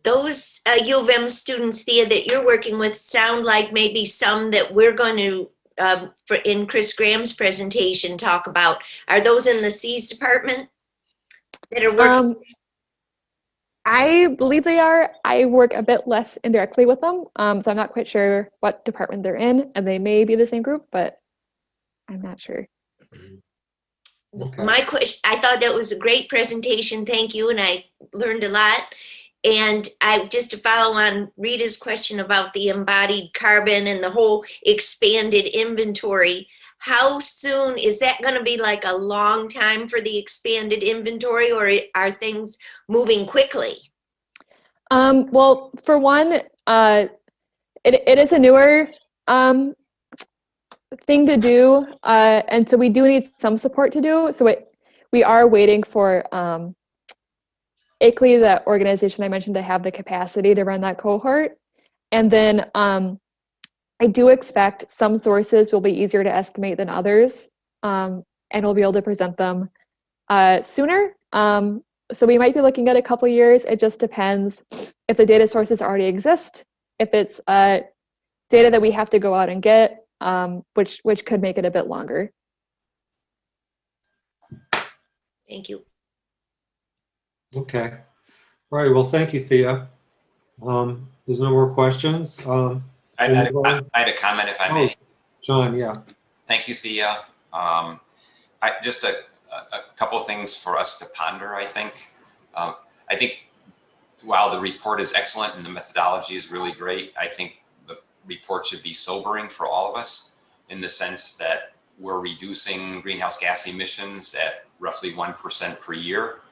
Those U of M students, Thea, that you're working with sound like maybe some that we're going to, in Chris Graham's presentation, talk about. Are those in the Cs department that are working? I believe they are. I work a bit less indirectly with them, so I'm not quite sure what department they're in, and they may be the same group, but I'm not sure. Okay. My question, I thought that was a great presentation. Thank you, and I learned a lot. And I just to follow on Rita's question about the embodied carbon and the whole expanded inventory, how soon is that going to be? Like a long time for the expanded inventory, or are things moving quickly? Well, for one, it is a newer thing to do, and so we do need some support to do. So we are waiting for ICLEI, the organization I mentioned, to have the capacity to run that cohort. And then I do expect some sources will be easier to estimate than others, and we'll be able to present them sooner. So we might be looking at a couple years. It just depends if the data sources already exist, if it's data that we have to go out and get, which could make it a bit longer. Thank you. Okay. All right. Well, thank you, Thea. There's no more questions. I had a comment, if I may. John, yeah. Thank you, Thea. Just a couple of things for us to ponder, I think. I think while the report is excellent and the methodology is really great, I think the report should be sobering for all of us in the sense that we're reducing greenhouse gas emissions at roughly 1% per year.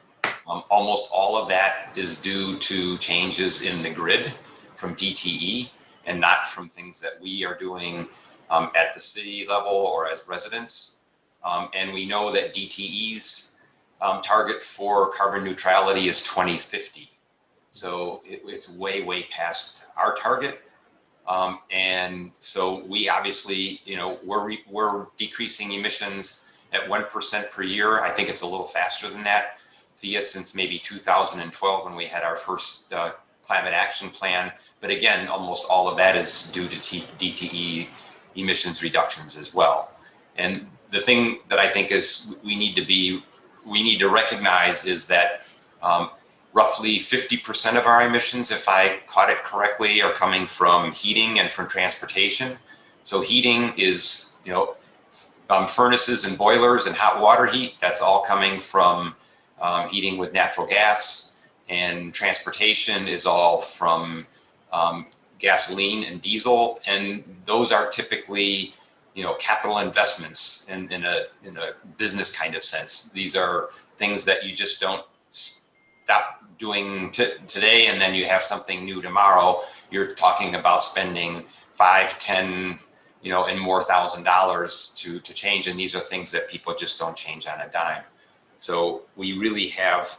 Almost all of that is due to changes in the grid from DTE and not from things that we are doing at the city level or as residents. And we know that DTE's target for carbon neutrality is 2050. So it's way, way past our target. And so we obviously, we're decreasing emissions at 1% per year. I think it's a little faster than that, Thea, since maybe 2012 when we had our first climate action plan. But again, almost all of that is due to DTE emissions reductions as well. And the thing that I think is we need to recognize is that roughly 50% of our emissions, if I caught it correctly, are coming from heating and from transportation. So heating is, furnaces and boilers and hot water heat. That's all coming from heating with natural gas, and transportation is all from gasoline and diesel. And those are typically, capital investments in a business kind of sense. These are things that you just don't stop doing today, and then you have something new tomorrow. You're talking about spending $5, $10, and more $1,000 to change. And these are things that people just don't change on a dime. So we really have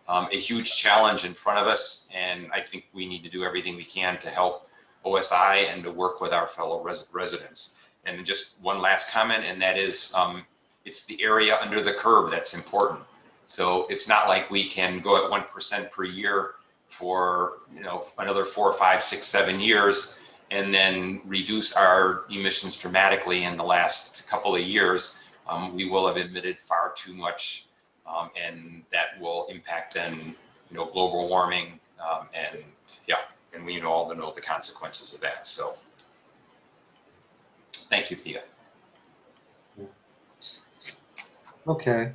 a huge challenge in front of us. And I think we need to do everything we can to help OSI and to work with our fellow residents. And just one last comment, and that is it's the area under the curve that's important. So it's not like we can go at 1% per year for another 4, 5, 6, 7 years and then reduce our emissions dramatically in the last couple of years. We will have emitted far too much, and that will impact then global warming, and we all know the consequences of that. So thank you, Thea. Okay,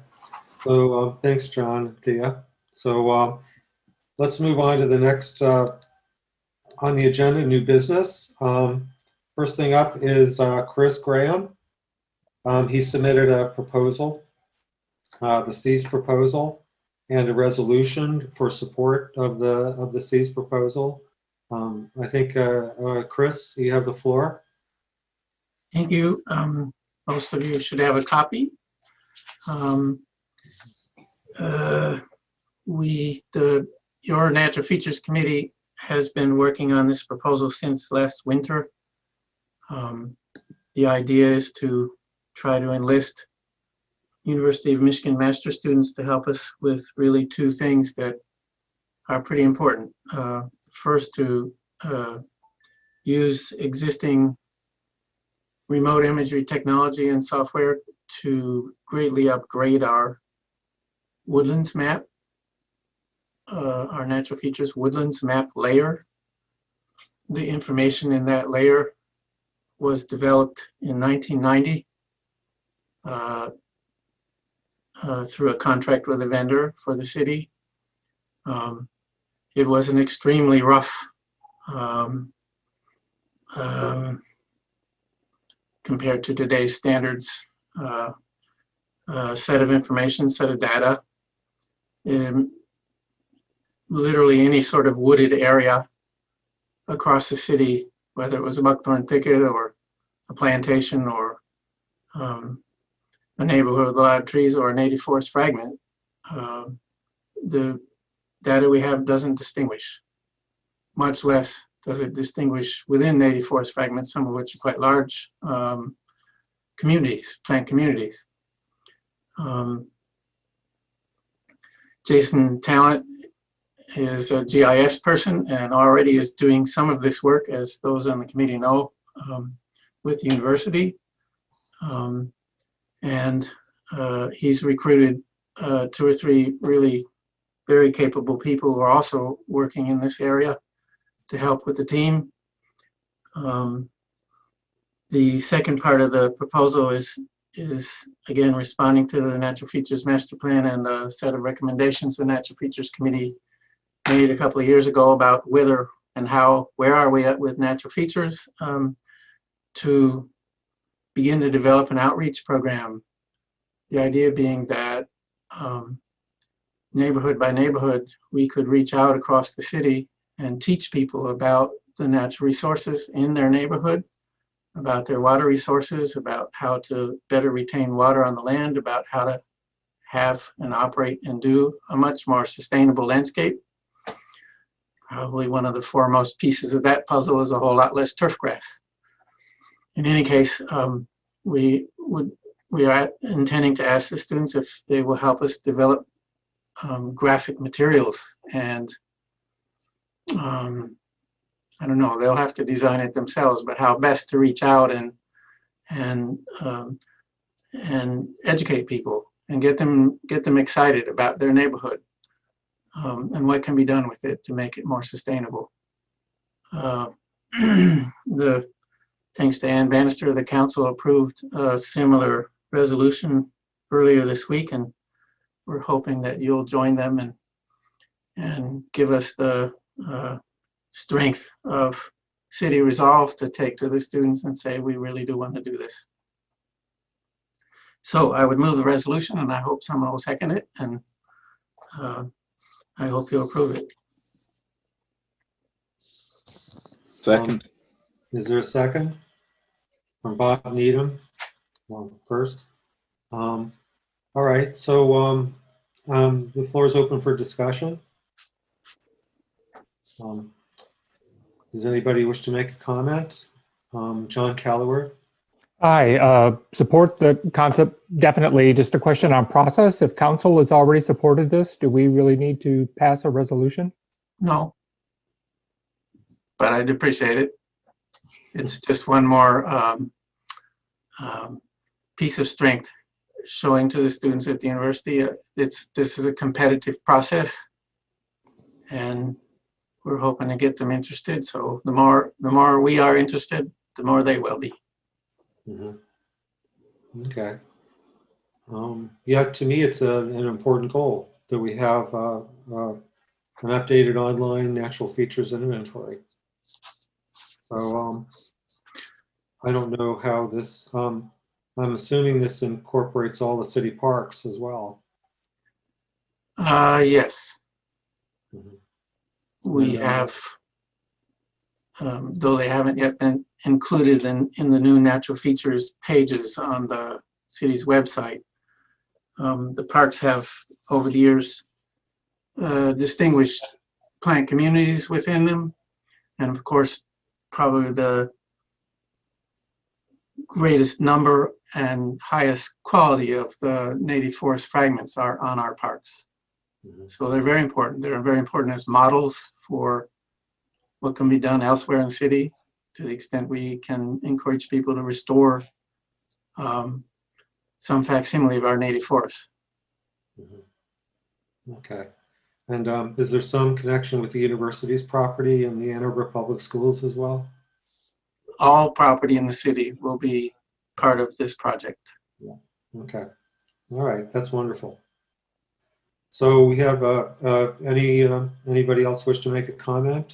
so thanks, John and Thea. So let's move on to the next on the agenda, new business. First thing up is Chris Graham. He submitted a proposal, the C's proposal, and a resolution for support of the C's proposal. I think, Chris, you have the floor. Thank you. Most of you should have a copy. Your Natural Features Committee has been working on this proposal since last winter. The idea is to try to enlist University of Michigan master's students to help us with really two things that are pretty important. First, to use existing remote imagery technology and software to greatly upgrade our woodlands map, our natural features woodlands map layer. The information in that layer was developed in 1990 through a contract with a vendor for the city. It was an extremely rough compared to today's standards set of information, set of data. Literally any sort of wooded area across the city, whether it was a buckthorn thicket or a plantation or a neighborhood with a lot of trees or a native forest fragment, the data we have doesn't distinguish. Much less does it distinguish within native forest fragments, some of which are quite large communities, plant communities. Jason Talent is a GIS person and already is doing some of this work, as those on the committee know, with the university. He's recruited 2 or 3 really very capable people who are also working in this area to help with the team. The second part of the proposal is again responding to the Natural Features Master Plan and the set of recommendations the Natural Features Committee made a couple of years ago about whether and how, where are we at with natural features, to begin to develop an outreach program. The idea being that neighborhood by neighborhood, we could reach out across the city and teach people about the natural resources in their neighborhood, about their water resources, about how to better retain water on the land, about how to have and operate and do a much more sustainable landscape. Probably one of the foremost pieces of that puzzle is a whole lot less turf grass. In any case, we are intending to ask the students if they will help us develop graphic materials, and I don't know, they'll have to design it themselves, but how best to reach out and and educate people and get them excited about their neighborhood and what can be done with it to make it more sustainable. Thanks to Ann Bannister, the council approved a similar resolution earlier this week, and we're hoping that you'll join them and give us the strength of city resolve to take to the students and say, we really do want to do this. So I would move the resolution, and I hope someone will second it, and I hope you'll approve it. Second. Is there a second? From Bob Needham, first. All right, so the floor is open for discussion. Does anybody wish to make a comment? John Calloway. I support the concept, definitely. Just a question on process. If council has already supported this, do we really need to pass a resolution? No, but I'd appreciate it. It's just one more piece of strength showing to the students at the university. This is a competitive process, and we're hoping to get them interested. So the more we are interested, the more they will be. Mm-hmm. Okay. Yeah, to me, it's an important goal that we have an updated online natural features inventory. So I don't know how this, I'm assuming this incorporates all the city parks as well. Yes. Mm-hmm. We have, though they haven't yet been included in the new natural features pages on the city's website. The parks have, over the years, distinguished plant communities within them. And of course, probably the greatest number and highest quality of the native forest fragments are on our parks. Mm-hmm. So they're very important. They're very important as models for what can be done elsewhere in the city, to the extent we can encourage people to restore some facsimile of our native forests. Mm-hmm. Okay. And is there some connection with the university's property and the Ann Arbor Public Schools as well? All property in the city will be part of this project. Yeah. Okay. All right. That's wonderful. So we have anybody else wish to make a comment?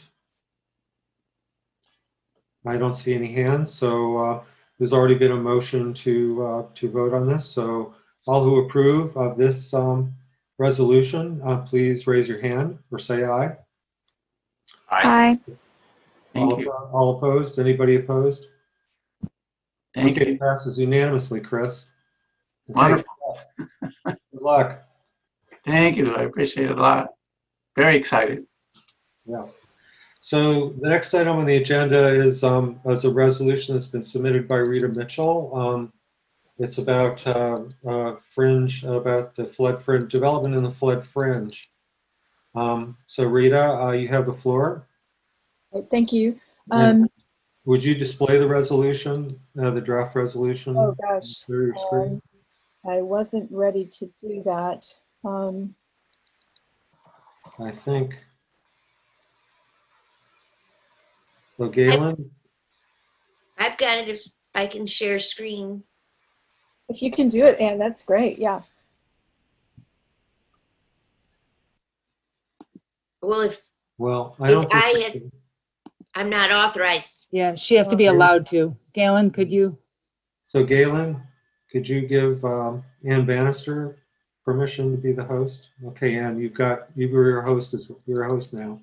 I don't see any hands. So there's already been a motion to vote on this. So all who approve of this resolution, please raise your hand or say aye. Aye. Thank you. All opposed? Anybody opposed? Thank Okay, you. it passes unanimously, Chris. Okay, Wonderful. good luck. Thank you. I appreciate it a lot. Very excited. Yeah. So the next item on the agenda is a resolution that's been submitted by Rita Mitchell. It's about fringe, about the flood fringe, development in the flood fringe. So Rita, you have the floor. Thank you. Would you display the resolution, the draft resolution? Oh gosh, through your screen? I wasn't ready to do that. I think. So Galen? I've got it if I can share screen. If you can do it, Anne, that's great. Yeah. Well, I don't I'm not authorized. Yeah, she has to be allowed to. Galen, could you? So Galen, could you give Ann Bannister permission to be the host? Okay, Ann, you're your host. You're a host now,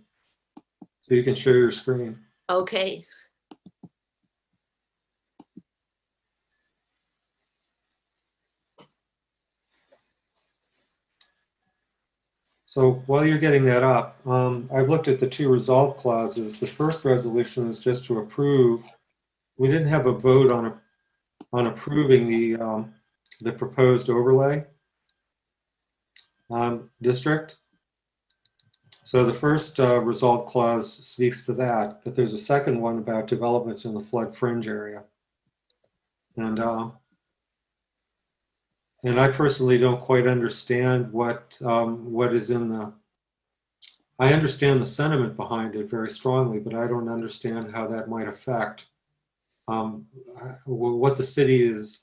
so you can share your screen. Okay. So while you're getting that up, I've looked at the two resolve clauses. The first resolution is just to approve. We didn't have a vote on approving the proposed overlay district. So the first resolve clause speaks to that, but there's a second one about development in the flood fringe area. And And I personally don't quite understand what is in the, I understand the sentiment behind it very strongly, but I don't understand how that might affect what the city is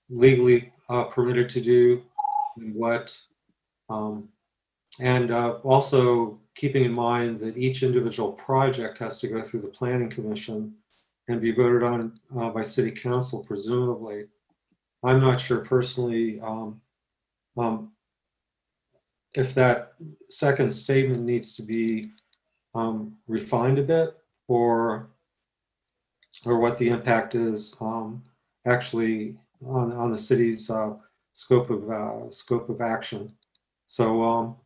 legally permitted to do, and what, and also keeping in mind that each individual project has to go through the planning commission and be voted on by city council, presumably. I'm not sure personally if that second statement needs to be refined a bit, or what the impact is actually on the city's scope of action. So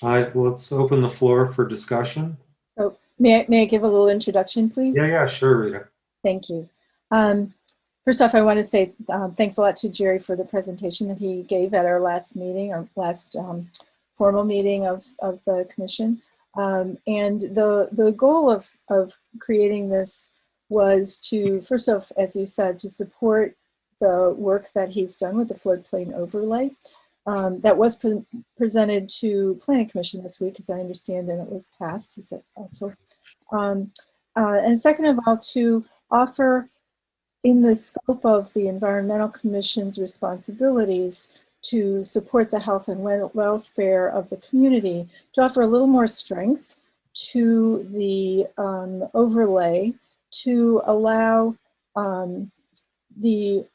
let's open the floor for discussion. So may I give a little introduction, please? Yeah, sure, Rita. Thank you. First off, I want to say thanks a lot to Jerry for the presentation that he gave at our last meeting, our last formal meeting of the commission. And the goal of creating this was to, first off, as you said, to support the work that he's done with the floodplain overlay. That was presented to Planning Commission this week, as I understand, and it was passed. Is it also? And second of all, to offer, in the scope of the Environmental Commission's responsibilities to support the health and welfare of the community, to offer a little more strength to the overlay to allow the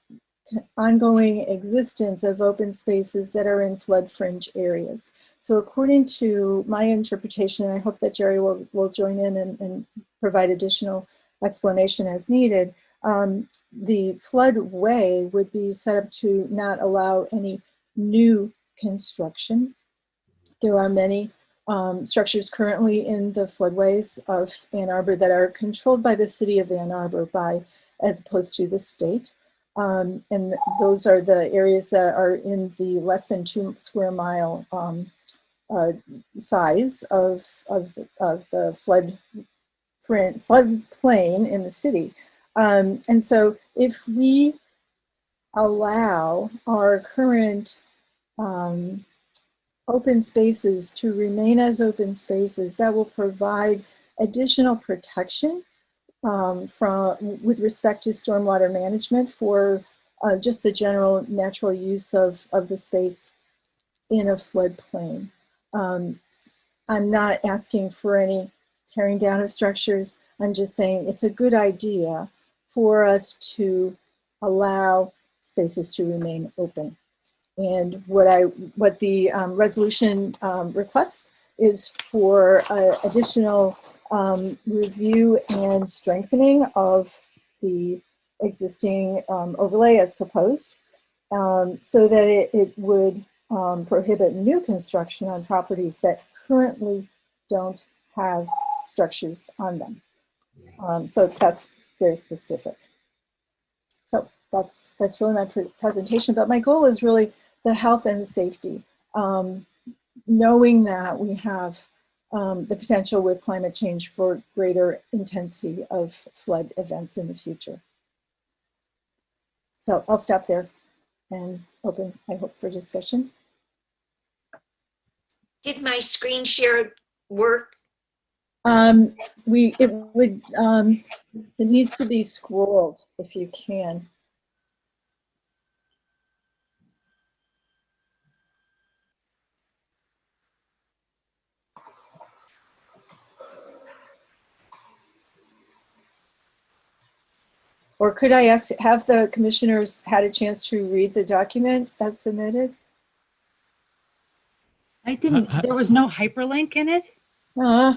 ongoing existence of open spaces that are in flood fringe areas. So according to my interpretation, and I hope that Jerry will join in and provide additional explanation as needed, the floodway would be set up to not allow any new construction. There are many structures currently in the floodways of Ann Arbor that are controlled by the city of Ann Arbor as opposed to the state. And those are the areas that are in the less than 2 square mile size of the floodplain in the city. And so if we allow our current open spaces to remain as open spaces, that will provide additional protection with respect to stormwater management for just the general natural use of the space in a floodplain. I'm not asking for any tearing down of structures. I'm just saying it's a good idea for us to allow spaces to remain open. And what the resolution requests is for additional review and strengthening of the existing overlay as proposed, so that it would prohibit new construction on properties that currently don't have structures on them. So that's very specific. So that's really my presentation, but my goal is really the health and the safety. Knowing that we have the potential with climate change for greater intensity of flood events in the future. So I'll stop there and open, I hope, for discussion. Did my screen share work? It needs to be scrolled if you can. Or could I have the commissioners had a chance to read the document as submitted? I didn't, there was no hyperlink in it. Uh,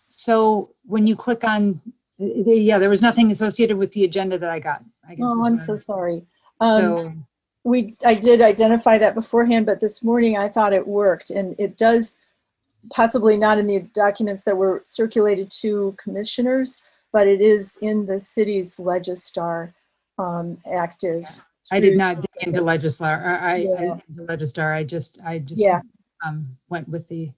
So when you click on, yeah, there was nothing associated with the agenda that I got. I guess oh, is I'm what so sorry. So I did identify that beforehand, but this morning I thought it worked, and it does, possibly not in the documents that were circulated to commissioners, but it is in the city's Legistar active. I did not dig into Legistar. I just Yeah. Went with the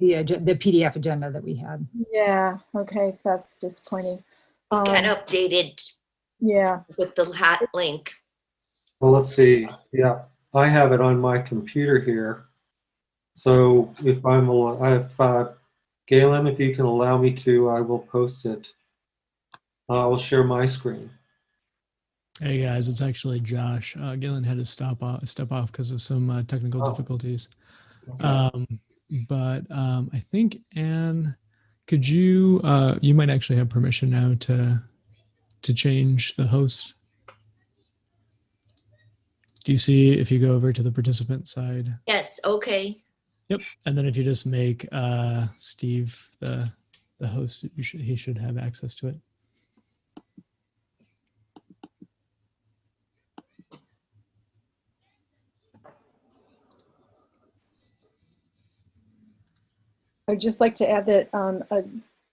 PDF agenda that we had. Yeah, okay, that's disappointing. It got updated Yeah. with the hot link. Well, let's see. Yeah, I have it on my computer here. So if I have Galen, if you can allow me to, I will post it. I will share my screen. Hey guys, it's actually Josh. Galen had to step off because of some technical difficulties. Okay. I think Anne, could you you might actually have permission now to change the host. Do you see if you go over to the participant side? Yes, okay. Yep. And then if you just make Steve the host, he should have access to it. I'd just like to add that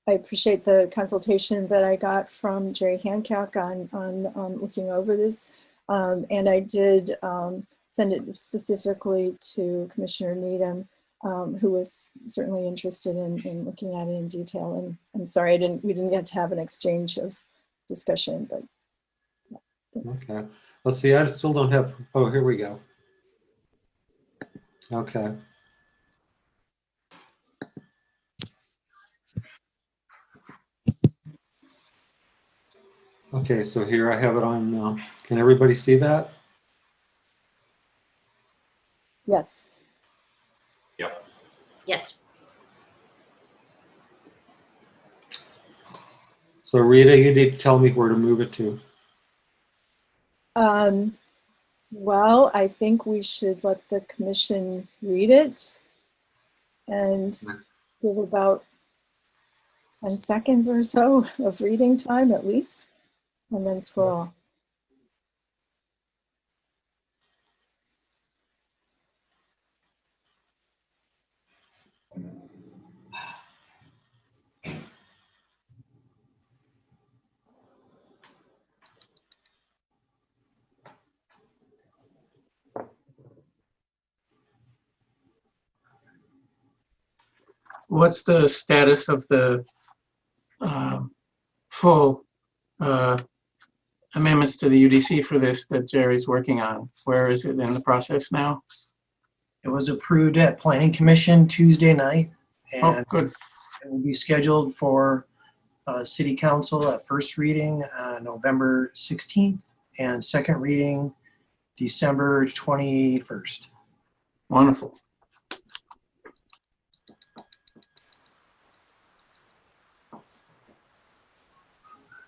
I appreciate the consultation that I got from Jerry Hancock on looking over this. And I did send it specifically to Commissioner Needham, who was certainly interested in looking at it in detail. And I'm sorry we didn't get to have an exchange of discussion, but yeah, thanks. Okay. Let's see. I still don't have. Oh, here we go. Okay. Okay, so here I have it on. Can everybody see that? Yes. Yep. Yes. So Rita, you need to tell me where to move it to. Well, I think we should let the commission read it and give about 10 seconds or so of reading time at least, and then scroll. What's the status of the full amendments to the UDC for this that Jerry's working on? Where is it in the process now? It was approved at Planning Commission Tuesday night, Oh, and good. it will be scheduled for City Council at first reading November 16th and second reading December 21st. Wonderful.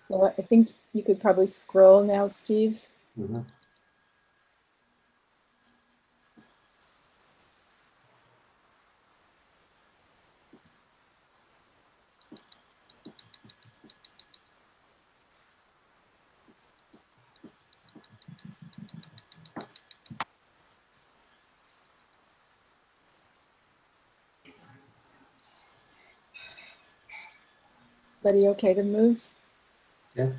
So I think you could probably scroll now, Steve. Mhm. Everybody okay to move? Yeah.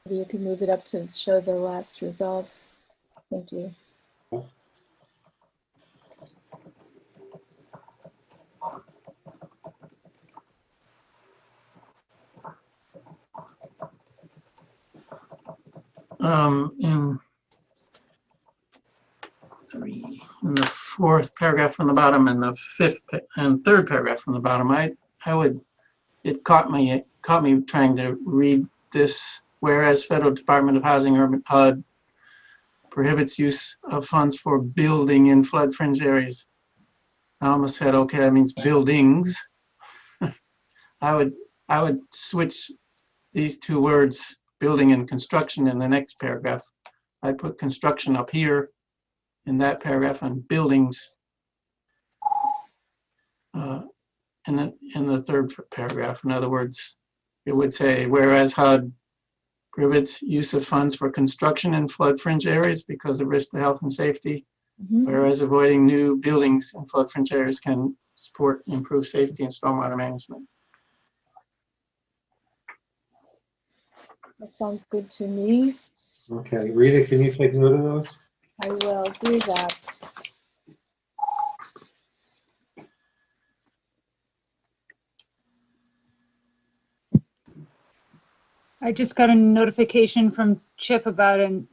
Maybe you can move it up to show the last result. Thank you. In the fourth paragraph from the bottom and the fifth and third paragraph from the bottom, it caught me trying to read this. Whereas Federal Department of Housing Urban HUD prohibits use of funds for building in flood fringe areas. I almost said, okay, that means buildings. I would switch these two words, building and construction, in the next paragraph. I put construction up here in that paragraph and buildings in the third paragraph. In other words, it would say, whereas HUD prohibits use of funds for construction in flood fringe areas because of risk to health and safety, whereas avoiding new buildings in flood fringe areas can support improved safety and stormwater management. That sounds good to me. Okay, Rita, can you take note of those? I will do that. I just got a notification from Chip about an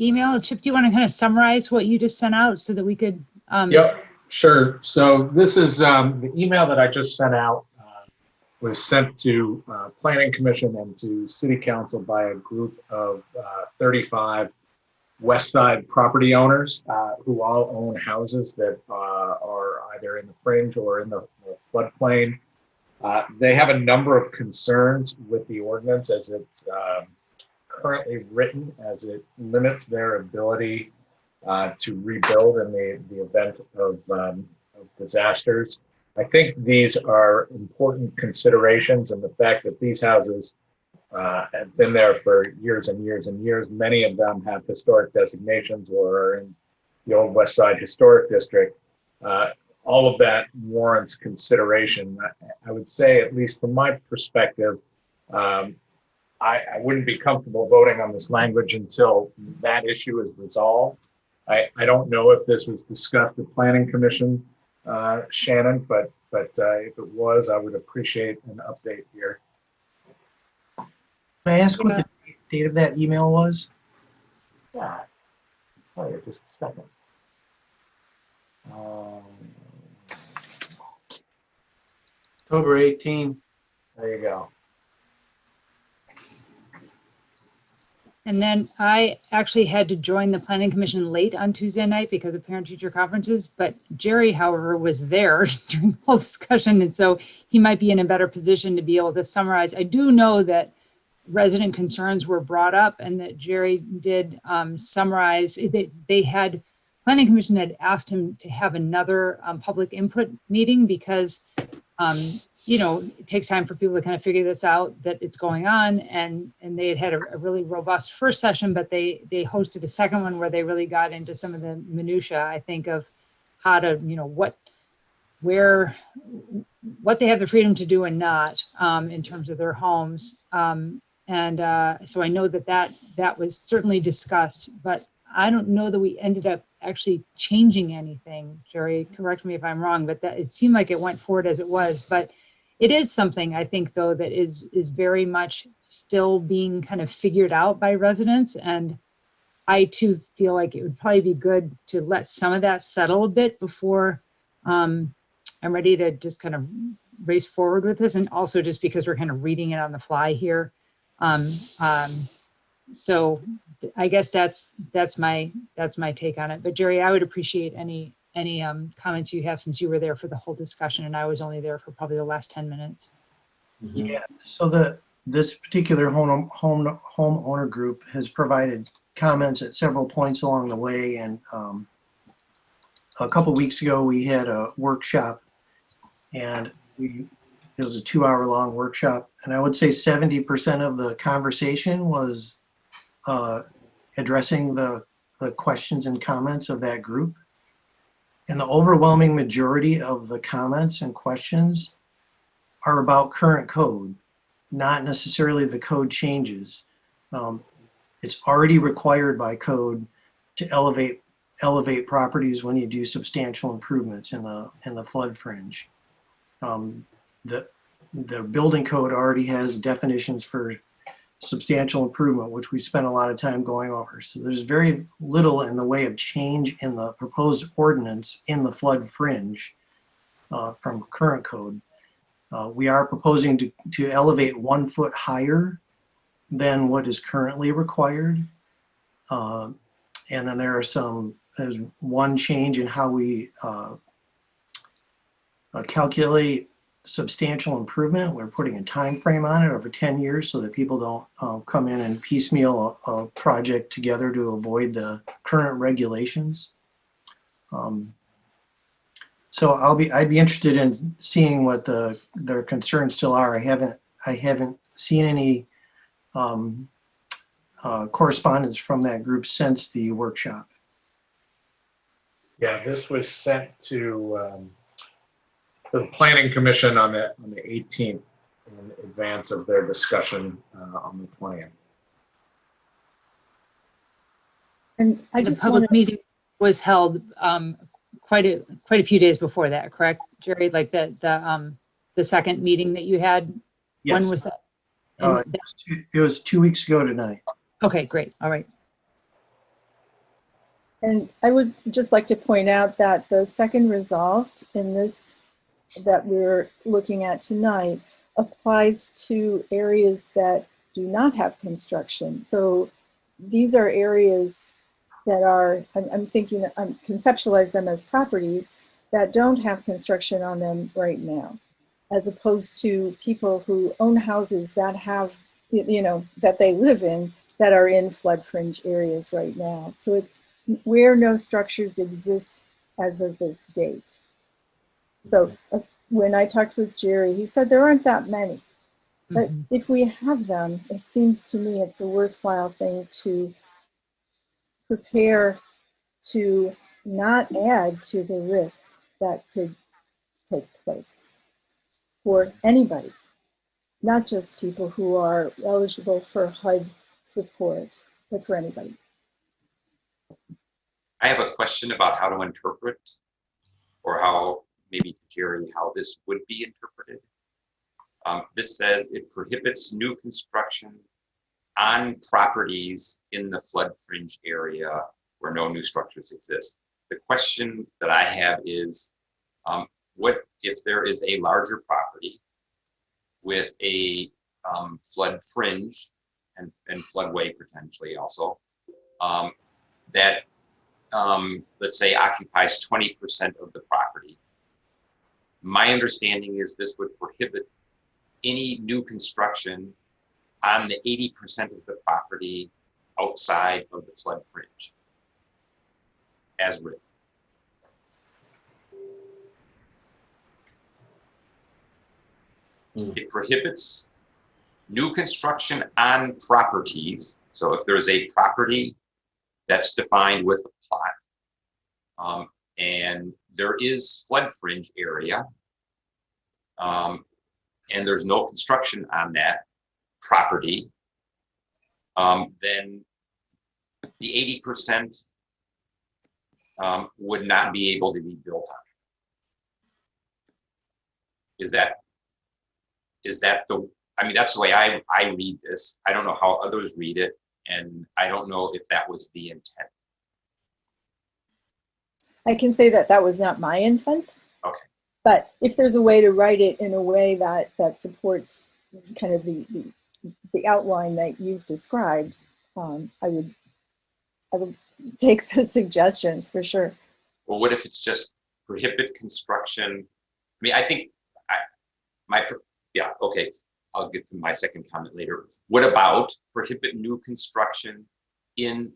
email. Chip, do you want to kind of summarize what you just sent out so that we could? Yep, sure. So this is the email that I just sent out was sent to Planning Commission and to City Council by a group of 35 West Side property owners who all own houses that are either in the fringe or in the floodplain. They have a number of concerns with the ordinance as it's currently written, as it limits their ability to rebuild in the event of disasters. I think these are important considerations, and the fact that these houses have been there for years and years and years. Many of them have historic designations or are in the old West Side Historic District. All of that warrants consideration. I would say, at least from my perspective, I wouldn't be comfortable voting on this language until that issue is resolved. I don't know if this was discussed at Planning Commission, Shannon, but if it was, I would appreciate an update here. Can I ask what the date of that email was? Yeah. Oh, just a second. October 18. There you go. And then I actually had to join the Planning Commission late on Tuesday night because of parent-teacher conferences, but Jerry, however, was there during the whole discussion, and so he might be in a better position to be able to summarize. I do know that resident concerns were brought up and that Jerry did summarize. They had, Planning Commission had asked him to have another public input meeting because you know, it takes time for people to kind of figure this out, that it's going on. And they had a really robust first session, but they hosted a second one where they really got into some of the minutia, I think, of how to, you know, what they have the freedom to do and not in terms of their homes. So I know that was certainly discussed, but I don't know that we ended up actually changing anything. Jerry, correct me if I'm wrong, but that it seemed like it went forward as it was. But it is something, I think, though, that is very much still being kind of figured out by residents. And I too feel like it would probably be good to let some of that settle a bit before I'm ready to just kind of race forward with this. And also just because we're kind of reading it on the fly here. So I guess that's my take on it. But Jerry, I would appreciate any comments you have, since you were there for the whole discussion and I was only there for probably the last 10 minutes. Yeah, so this particular homeowner group has provided comments at several points along the way. And a couple weeks ago, we had a workshop, and it was a 2-hour-long workshop. And I would say 70% of the conversation was addressing the questions and comments of that group. And the overwhelming majority of the comments and questions are about current code, not necessarily the code changes. It's already required by code to elevate properties when you do substantial improvements in the flood fringe. The building code already has definitions for substantial improvement, which we spent a lot of time going over. So there's very little in the way of change in the proposed ordinance in the flood fringe from current code. We are proposing to elevate 1 foot higher than what is currently required. And then there's one change in how we calculate substantial improvement. We're putting a time frame on it over 10 years so that people don't come in and piecemeal a project together to avoid the current regulations. So So I'd be interested in seeing what their concerns still are. I haven't seen any correspondence from that group since the workshop. Yeah, this was sent to the Planning Commission on the 18th in advance of their discussion on the 20th. And I The just public want meeting was held quite a few days before that, correct, Jerry? Like the second meeting that you had? When Yes. was that? And It was 2 weeks ago tonight. okay, great. All right. And I would just like to point out that the second resolved in this that we're looking at tonight applies to areas that do not have construction. So these are areas that are, I'm conceptualize them as properties that don't have construction on them right now, as opposed to people who own houses that have, that they live in that are in flood fringe areas right now. So it's where no structures exist as of this date. So when I talked with Jerry, he said there aren't that many. But if we have them, it seems to me it's a worthwhile thing to prepare to not add to the risk that could take place for anybody, not just people who are eligible for HUD support, but for anybody. I have a question about how to interpret, or how, maybe Jerry, how this would be interpreted. This says it prohibits new construction on properties in the flood fringe area where no new structures exist. The question that I have is, what if there is a larger property with a flood fringe and floodway potentially also, that let's say occupies 20% of the property. My understanding is this would prohibit any new construction on the 80% of the property outside of the flood fringe, as written. It prohibits new construction on properties. So if there's a property that's defined with a plot, and there is flood fringe area, and there's no construction on that property, then the 80% would not be able to be built on. Is that the, I mean, that's the way I read this. I don't know how others read it, and I don't know if that was the intent. I can say that that was not my intent. Okay. But if there's a way to write it in a way that supports kind of the outline that you've described, I would take the suggestions for sure. Well, what if it's just prohibit construction? I mean, I think yeah, okay. I'll get to my second comment later. What about prohibit new construction in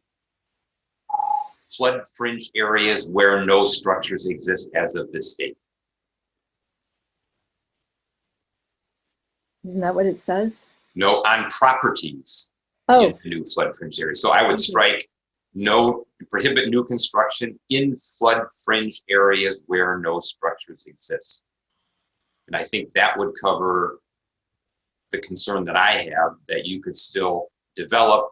flood fringe areas where no structures exist as of this date? Isn't that what it says? No, on properties in the new flood fringe areas. So I would strike no, prohibit new construction in flood fringe areas where no structures exist. And I think that would cover the concern that I have, that you could still develop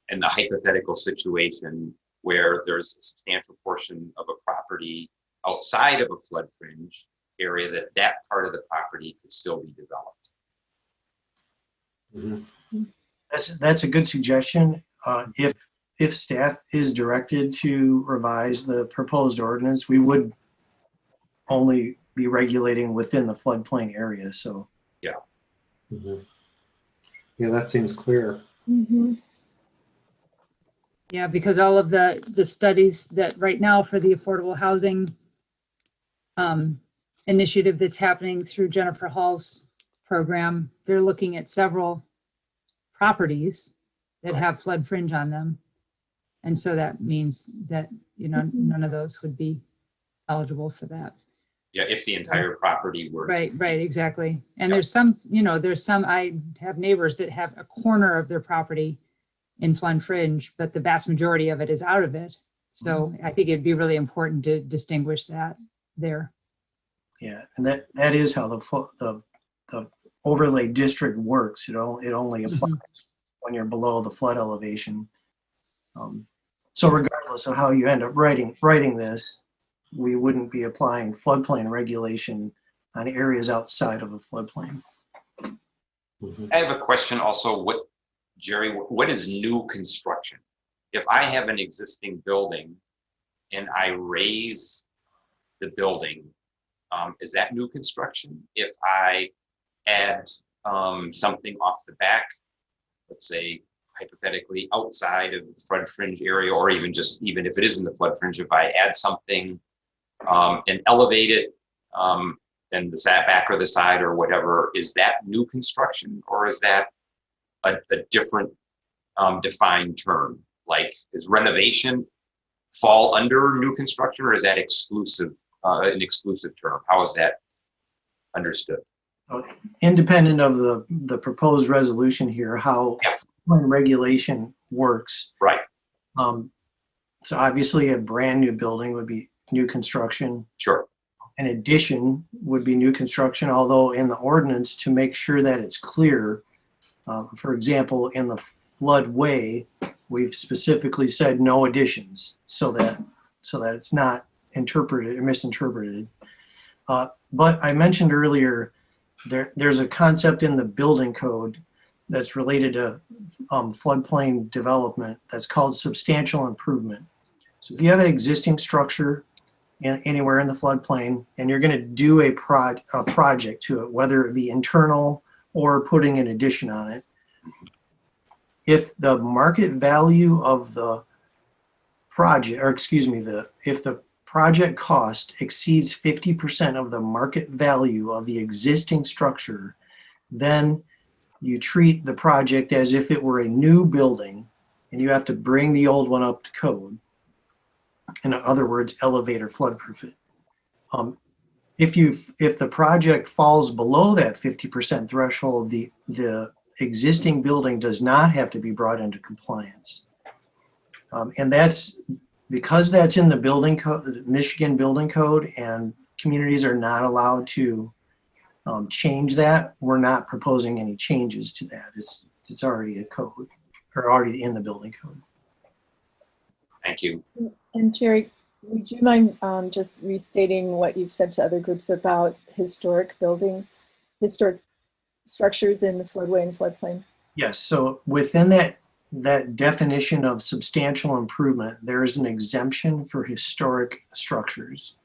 in the hypothetical situation where there's a substantial portion of a property outside of a flood fringe area, that part of the property could still be developed. That's a good suggestion. If staff is directed to revise the proposed ordinance, we would only be regulating within the floodplain area. So yeah. Yeah, that seems clear. Yeah, because all of the studies that right now for the affordable housing initiative that's happening through Jennifer Hall's program, they're looking at several properties that have flood fringe on them. And so that means that, none of those would be eligible for that. Yeah, if the entire property were. to- Right, exactly. And Yeah. there's some, I have neighbors that have a corner of their property in flood fringe, but the vast majority of it is out of it. So I think it'd be really important to distinguish that there. Yeah, and that is how the overlay district works. It only applies when you're below the flood elevation. So regardless of how you end up writing this, we wouldn't be applying floodplain regulation on areas outside of a floodplain. I have a question also. Jerry, what is new construction? If I have an existing building and I raise the building, is that new construction? If I add something off the back, let's say hypothetically outside of the flood fringe area, or even if it is in the flood fringe, if I add something and elevate it, then the back or the side or whatever, is that new construction, or is that a different defined term? Like, is renovation fall under new construction, or is that an exclusive term? How is that understood? Independent of the proposed resolution here, how floodplain regulation works. Right. So obviously a brand new building would be new construction. Sure. An addition would be new construction, although in the ordinance, to make sure that it's clear, for example, in the floodway, we've specifically said no additions so that it's not interpreted or misinterpreted. But I mentioned earlier, there's a concept in the building code that's related to floodplain development that's called substantial improvement. So if you have an existing structure anywhere in the floodplain and you're going to do a project to it, whether it be internal or putting an addition on it, if the market value of the project, or excuse me, if the project cost exceeds 50% of the market value of the existing structure, then you treat the project as if it were a new building and you have to bring the old one up to code. In other words, elevate or floodproof it. If the project falls below that 50% threshold, the existing building does not have to be brought into compliance. And that's because that's in the building code, Michigan building code, and communities are not allowed to change that. We're not proposing any changes to that. It's already a code, or already in the building code. Thank you. And Jerry, would you mind just restating what you've said to other groups about historic buildings, historic structures in the floodway and floodplain? Yes, so within that definition of substantial improvement, there is an exemption for historic structures.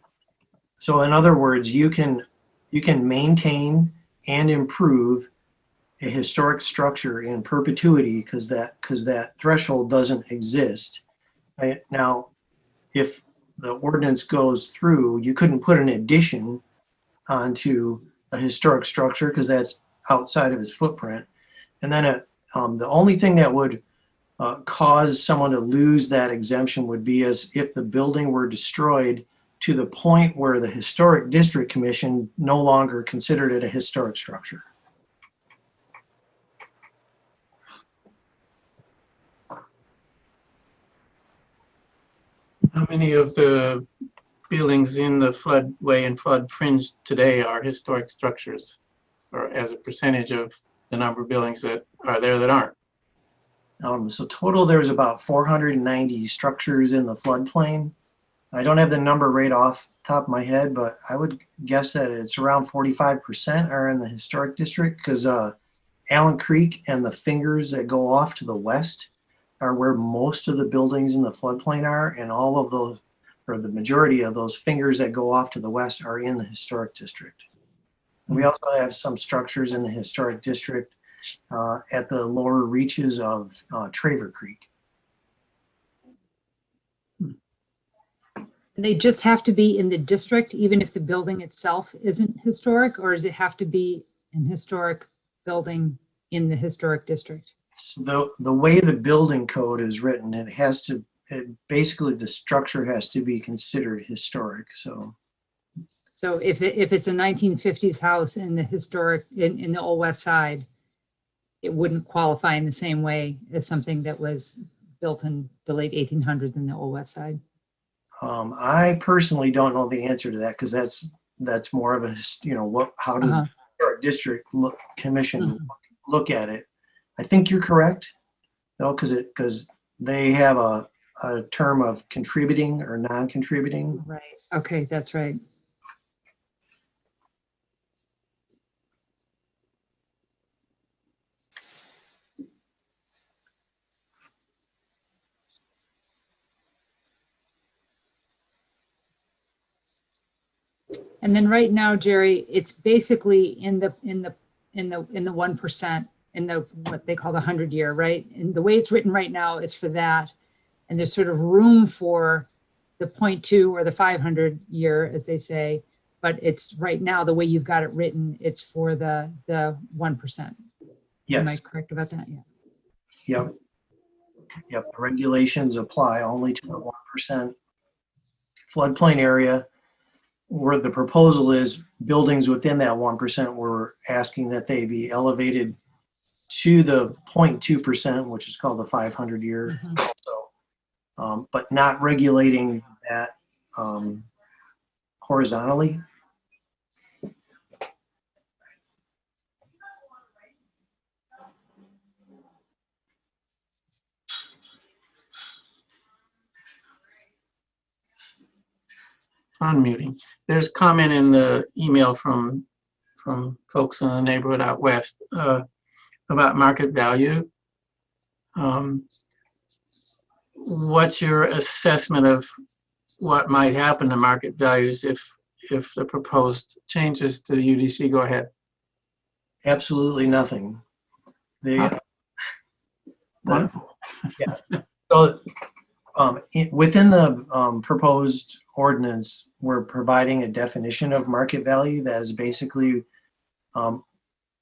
So in other words, you can maintain and improve a historic structure in perpetuity because that threshold doesn't exist. Right? Now, if the ordinance goes through, you couldn't put an addition onto a historic structure because that's outside of its footprint. And then the only thing that would cause someone to lose that exemption would be as if the building were destroyed to the point where the Historic District Commission no longer considered it a historic structure. How many of the buildings in the floodway and flood fringe today are historic structures, or as a percentage of the number of buildings that are there that aren't? So total, there's about 490 structures in the floodplain. I don't have the number right off the top of my head, but I would guess that it's around 45% are in the historic district, because Allen Creek and the fingers that go off to the west are where most of the buildings in the floodplain are, and all of those, or the majority of those fingers that go off to the west, are in the historic district. We also have some structures in the historic district at the lower reaches of Traver Creek. They just have to be in the district, even if the building itself isn't historic, or does it have to be an historic building in the historic district? So the way the building code is written, it has to basically the structure has to be considered historic. So if it's a 1950s house in the historic, in the Old West Side, it wouldn't qualify in the same way as something that was built in the late 1800s in the Old West Side. I personally don't know the answer to that, because that's more of a, how does the historic district commission look at it? I think you're correct, though, because they have a term of contributing or non-contributing. Right. Okay, that's right. And then right now, Jerry, it's basically in the 1%, in the what they call the 100-year, right? And the way it's written right now is for that. And there's sort of room for the 0.2 or the 500-year, as they say. But it's right now, the way you've got it written, it's for the 1%. Yes. Am I correct about that? Yeah. Yep. The regulations apply only to the 1% floodplain area. Where the proposal is buildings within that 1%, we're asking that they be elevated to the 0.2%, which is called the 500-year. So, but not regulating that horizontally. Unmuting. There's comment in the email from folks in the neighborhood out west about market value. What's your assessment of what might happen to market values if the proposed changes to the UDC go ahead? Absolutely nothing. Wonderful. Yeah. So within the proposed ordinance, we're providing a definition of market value that is basically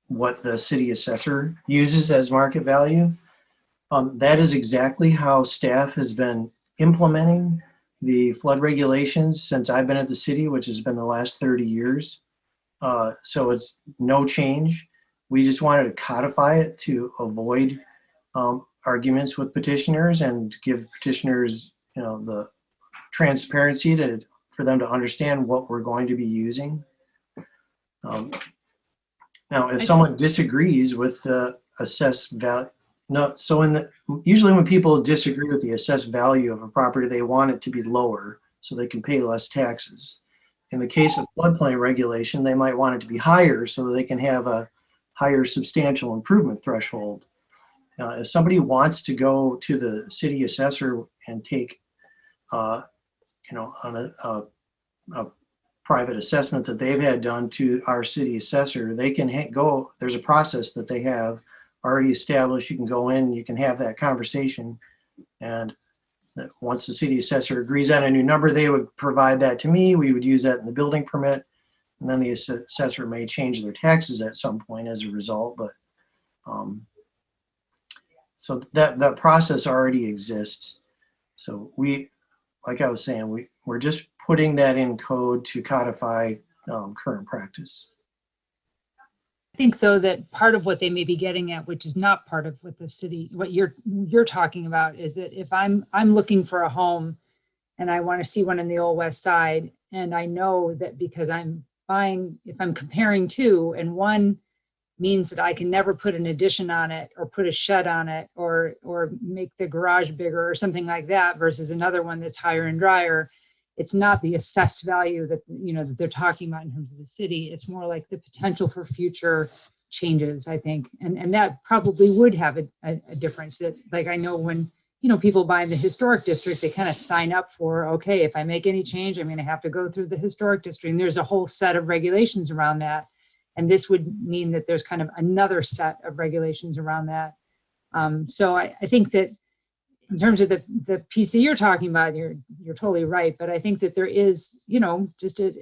what the city assessor uses as market value. That is exactly how staff has been implementing the flood regulations since I've been at the city, which has been the last 30 years. So it's no change. We just wanted to codify it to avoid arguments with petitioners and give petitioners, the transparency for them to understand what we're going to be using. Now, if someone disagrees with the assessed value, usually when people disagree with the assessed value of a property, they want it to be lower so they can pay less taxes. In the case of floodplain regulation, they might want it to be higher so that they can have a higher substantial improvement threshold. If somebody wants to go to the city assessor and take, on a private assessment that they've had done to our city assessor, they can go. There's a process that they have already established. You can go in, you can have that conversation, and once the city assessor agrees on a new number, they would provide that to me. We would use that in the building permit, and then the assessor may change their taxes at some point as a result. But so that process already exists. So like I was saying, we're just putting that in code to codify current practice. I think, though, that part of what they may be getting at, which is not part of what the city, what you're talking about, is that if I'm looking for a home and I want to see one in the Old West Side, and I know that because I'm buying, if I'm comparing two, and one means that I can never put an addition on it or put a shed on it or make the garage bigger or something like that, versus another one that's higher and drier, it's not the assessed value that that they're talking about in terms of the city. It's more like the potential for future changes, I think, and that probably would have a difference. That, like, I know when people buy in the historic district, they kind of sign up for, okay, if I make any change, I'm going to have to go through the historic district, and there's a whole set of regulations around that. And this would mean that there's kind of another set of regulations around that. So I think that in terms of the piece that you're talking about, you're totally right. But I think that there is, just as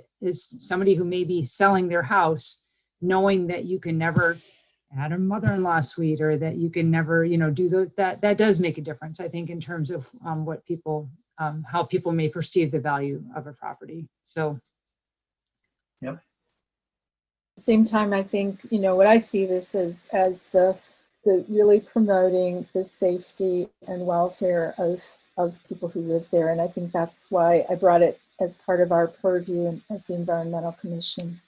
somebody who may be selling their house, knowing that you can never, add a mother-in-law suite, or that you can never, do those, that does make a difference, I think, in terms of what people, how people may perceive the value of a property. So. At the same time, I think, what I see this as the really promoting the safety and welfare of people who live there. And I think that's why I brought it as part of our purview as the Environmental Commission.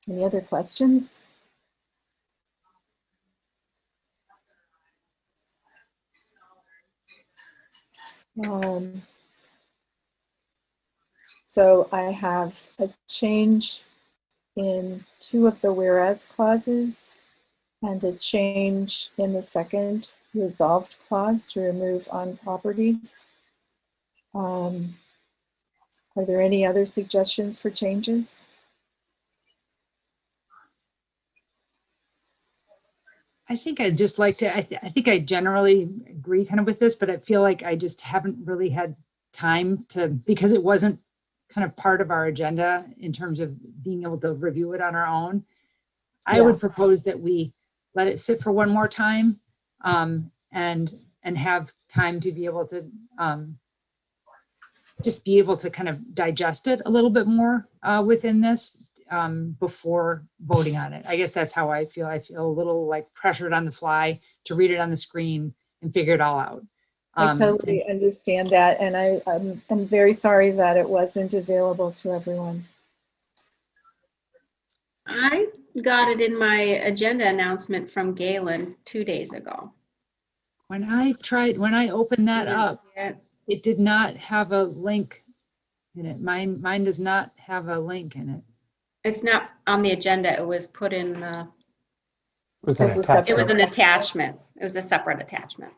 Any other questions? So I have a change in 2 of the whereas clauses and a change in the second resolved clause to remove on properties. Are there any other suggestions for changes? I think I'd just like to, I think I generally agree kind of with this, but I feel like I just haven't really had time to, because it wasn't kind of part of our agenda in terms of being able to review it on our own. I would propose that we let it sit for one more time, and have time to be able to just be able to kind of digest it a little bit more within this before voting on it. I guess that's how I feel. I feel a little like pressured on the fly to read it on the screen and figure it all out. I totally understand that, and I'm very sorry that it wasn't available to everyone. I got it in my agenda announcement from Galen 2 days ago. When I opened that up, it did not have a link in it. Mine does not have a link in it. It's not on the agenda. It was put in the. It was an attachment. It was a separate attachment.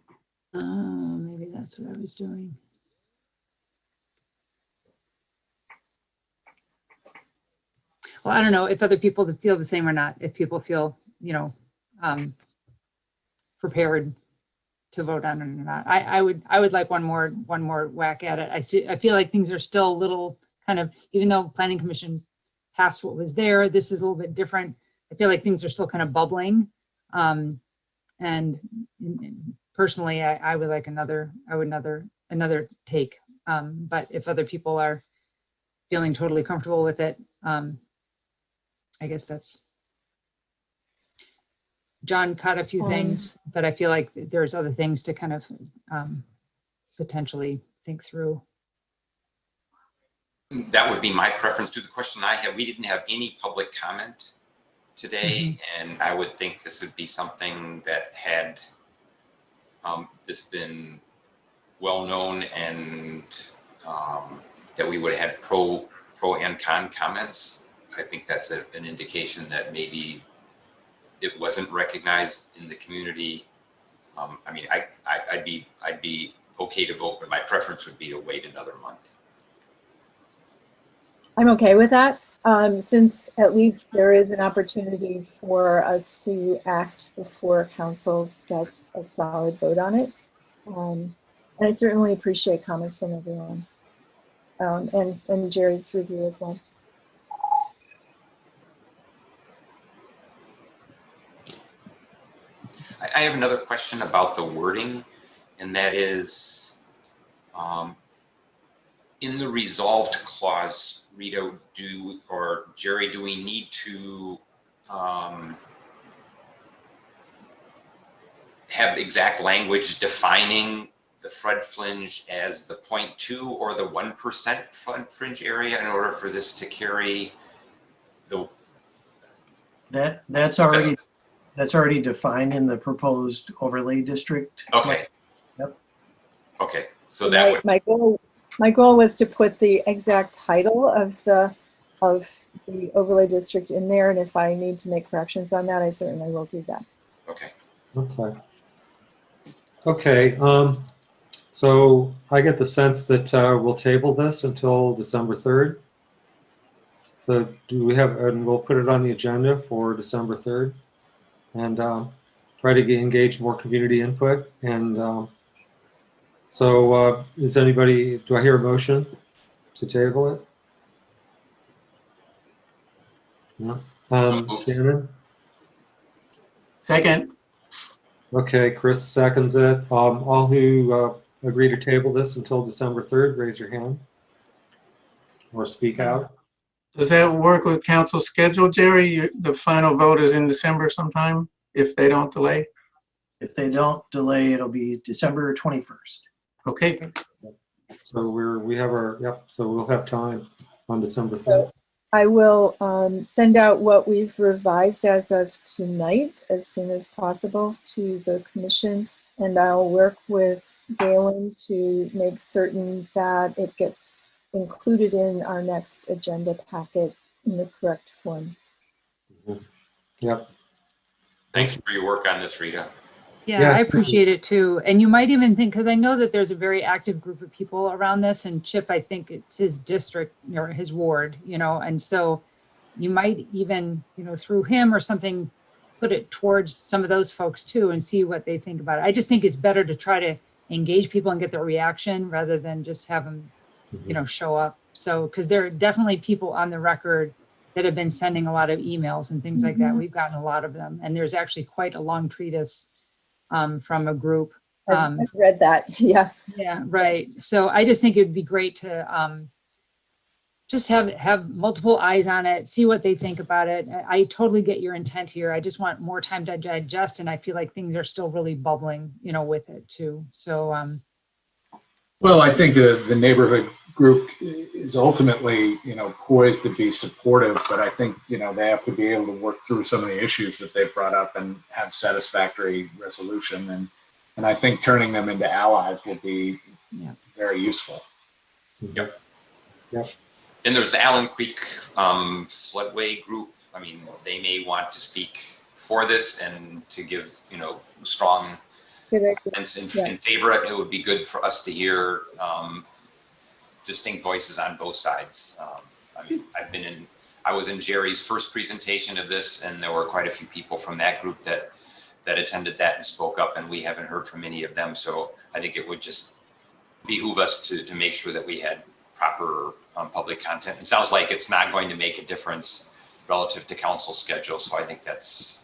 Oh, maybe that's what I was doing. Well, I don't know if other people feel the same or not. If people feel, prepared to vote on it or not. I would like one more whack at it. I feel like things are still a little kind of, even though Planning Commission passed what was there, this is a little bit different. I feel like things are still kind of bubbling. And personally, I would like another take. But if other people are feeling totally comfortable with it, I guess that's, John caught a few things, but I feel like there's other things to kind of potentially think through. That would be my preference to the question I have. We didn't have any public comment today, and I would think this would be something that had this been well known, and that we would have had pro and con comments. I think that's an indication that maybe it wasn't recognized in the community. I mean, I'd be okay to vote, but my preference would be to wait another month. I'm okay with that, since at least there is an opportunity for us to act before council gets a solid vote on it. And I certainly appreciate comments from everyone, and Jerry's review as well. I have another question about the wording, and that is, in the resolved clause, Rita, or Jerry, do we need to have the exact language defining the flood fringe as the 0.2 or the 1% flood fringe area in order for this to carry the? That's already defined in the proposed overlay district. Okay. Yep. Okay, so that would. My goal was to put the exact title of the overlay district in there, and if I need to make corrections on that, I certainly will do that. Okay. Okay. So I get the sense that we'll table this until December 3rd. So do we have, and we'll put it on the agenda for December 3rd, and try try to engage more community input. And so is anybody, do I hear a motion to table it? No. moved. Shannon? Second, Okay, Chris seconds it. All who agree to table this until December 3rd, raise your hand or speak out. does that work with council schedule, Jerry? The final vote is in December sometime, if they don't delay? If they don't delay, it'll be December 21st. Okay, So we have our, yep, so we'll have time on December 3rd. I will send out what we've revised as of tonight as soon as possible to the commission, and I'll work with Galen to make certain that it gets included in our next agenda packet in the correct form. Yep. Thanks for your work on this, Rita. Yeah, I appreciate it too. And you might even think, because I know that there's a very active group of people around this, and Chip, I think it's his district or his ward, you know, and so you might even, you know, through him or something, put it towards some of those folks too and see what they think about it. I just think it's better to try to engage people and get their reaction rather than just have them, you know, show up. So, because there are definitely people on the record that have been sending a lot of emails and things like that. We've gotten a lot of them, and there's actually quite a long treatise from a group. I've read that. Yeah. Yeah, right. So I just think it'd be great to just have multiple eyes on it, see what they think about it. I totally get your intent here. I just want more time to digest, and I feel like things are still really bubbling, you know, with it too. So Well, I think the neighborhood group is ultimately, you know, poised to be supportive, but I think, you know, they have to be able to work through some of the issues that they've brought up and have satisfactory resolution. And I think turning them into allies will be very useful. Yep. Yep. And there's the Allen Creek floodway group. I mean, they may want to speak for this and to give, you know, strong comments in favor of it. It would be good for us to hear distinct voices on both sides. I mean, I was in Jerry's first presentation of this, and there were quite a few people from that group that attended that and spoke up, and we haven't heard from any of them. So I think it would just behoove us to make sure that we had proper public content. It sounds like it's not going to make a difference relative to council schedule. So I think that's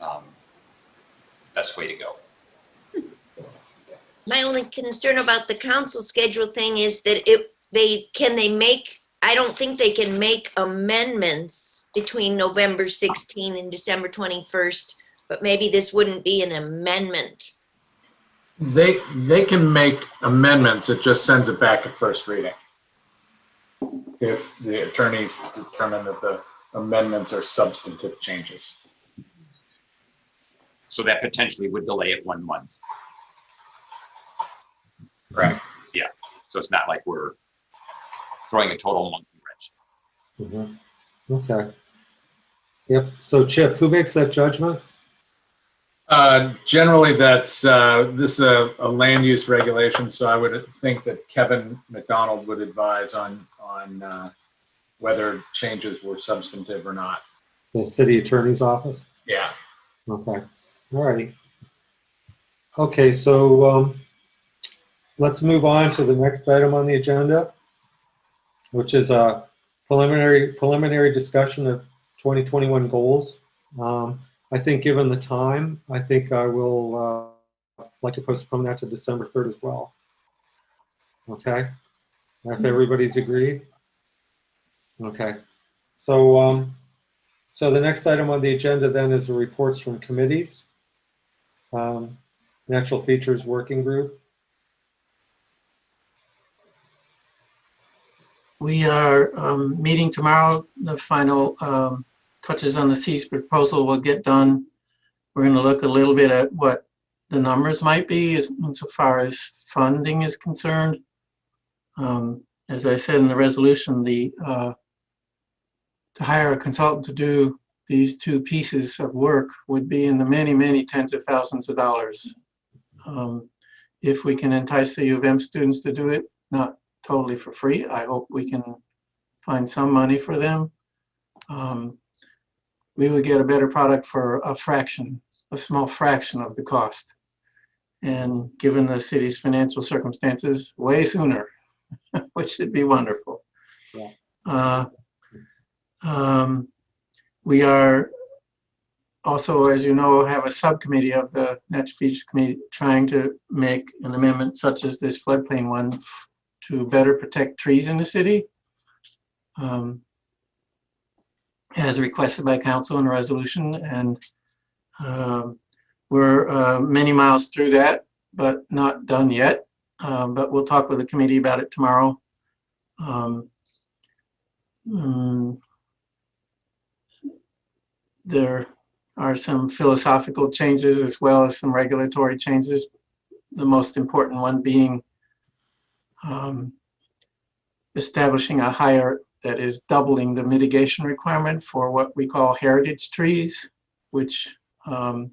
best way to go. My only concern about the council schedule thing is that I don't think they can make amendments between November 16 and December 21st, but maybe this wouldn't be an amendment. They can make amendments. It just sends it back to first reading if the attorneys determine that the amendments are substantive changes. So that potentially would delay it 1 month. Right. Yeah. So it's not like we're throwing a total monkey wrench. Okay. Yep. So Chip, who makes that judgment? Generally, this is a land use regulation, so I would think that Kevin McDonald would advise on whether changes were substantive or not. The city attorney's office? Yeah. Okay. All righty. Okay, so let's move on to the next item on the agenda, which is a preliminary discussion of 2021 goals. I think given the time, I think I will like to postpone that to December 3rd as well. Okay, if everybody's agreed. Okay, so so the next item on the agenda then is the reports from committees. Natural Features Working Group. we are meeting tomorrow. The final touches on the C's proposal will get done. We're going to look a little bit at what the numbers might be insofar as funding is concerned. As I said in the resolution, to hire a consultant to do these two pieces of work would be in the many, many tens of thousands of dollars. If we can entice the U of M students to do it, not totally for free, I hope we can find some money for them. We would get a better product for a fraction a small fraction of the cost. And given the city's financial circumstances, way sooner, which would be wonderful. Yeah. We are also, as you know, have a subcommittee of the Natural Features Committee trying to make an amendment such as this floodplain one to better protect trees in the city, as requested by council in a resolution. And we're many miles through that, but not done yet. But we'll talk with the committee about it tomorrow. There are some philosophical changes as well as some regulatory changes. The most important one being establishing a higher, that is doubling the mitigation requirement for what we call heritage trees, which are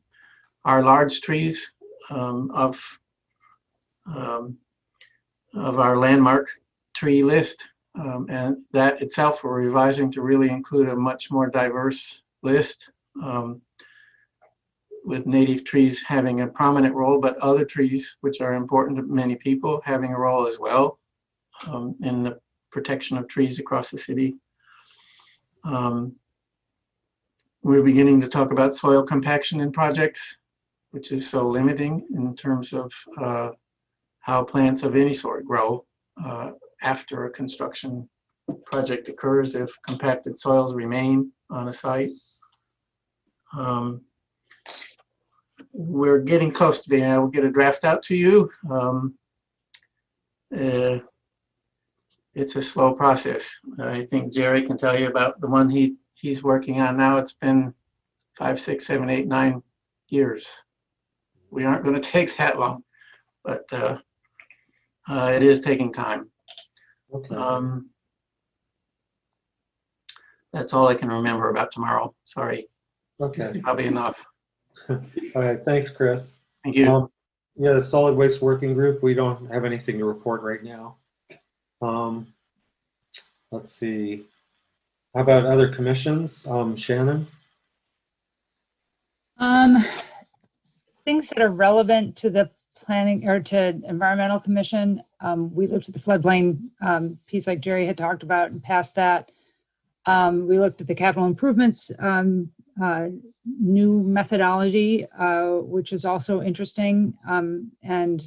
large trees of our landmark tree list. And that itself we're revising to really include a much more diverse list, with native trees having a prominent role, but other trees, which are important to many people, having a role as well in the protection of trees across the city. We're beginning to talk about soil compaction in projects, which is so limiting in terms of how plants of any sort grow after a construction project occurs if compacted soils remain on a site. We're getting close to being able to get a draft out to you. It's a slow process. I think Jerry can tell you about the one he's working on now. It's been 5, 6, 7, 8, 9 years. We aren't going to take that long, but it is taking time. Okay. That's all I can remember about tomorrow. Sorry. Okay. That's probably enough. All right. Thanks, Chris. Thank you. Yeah, the solid waste working group, we don't have anything to report right now. Let's see. How about other commissions? Shannon? Things that are relevant to the planning or to environmental commission. We looked at the floodplain piece like Jerry had talked about and passed that. We looked at the capital improvements new methodology, which is also interesting, and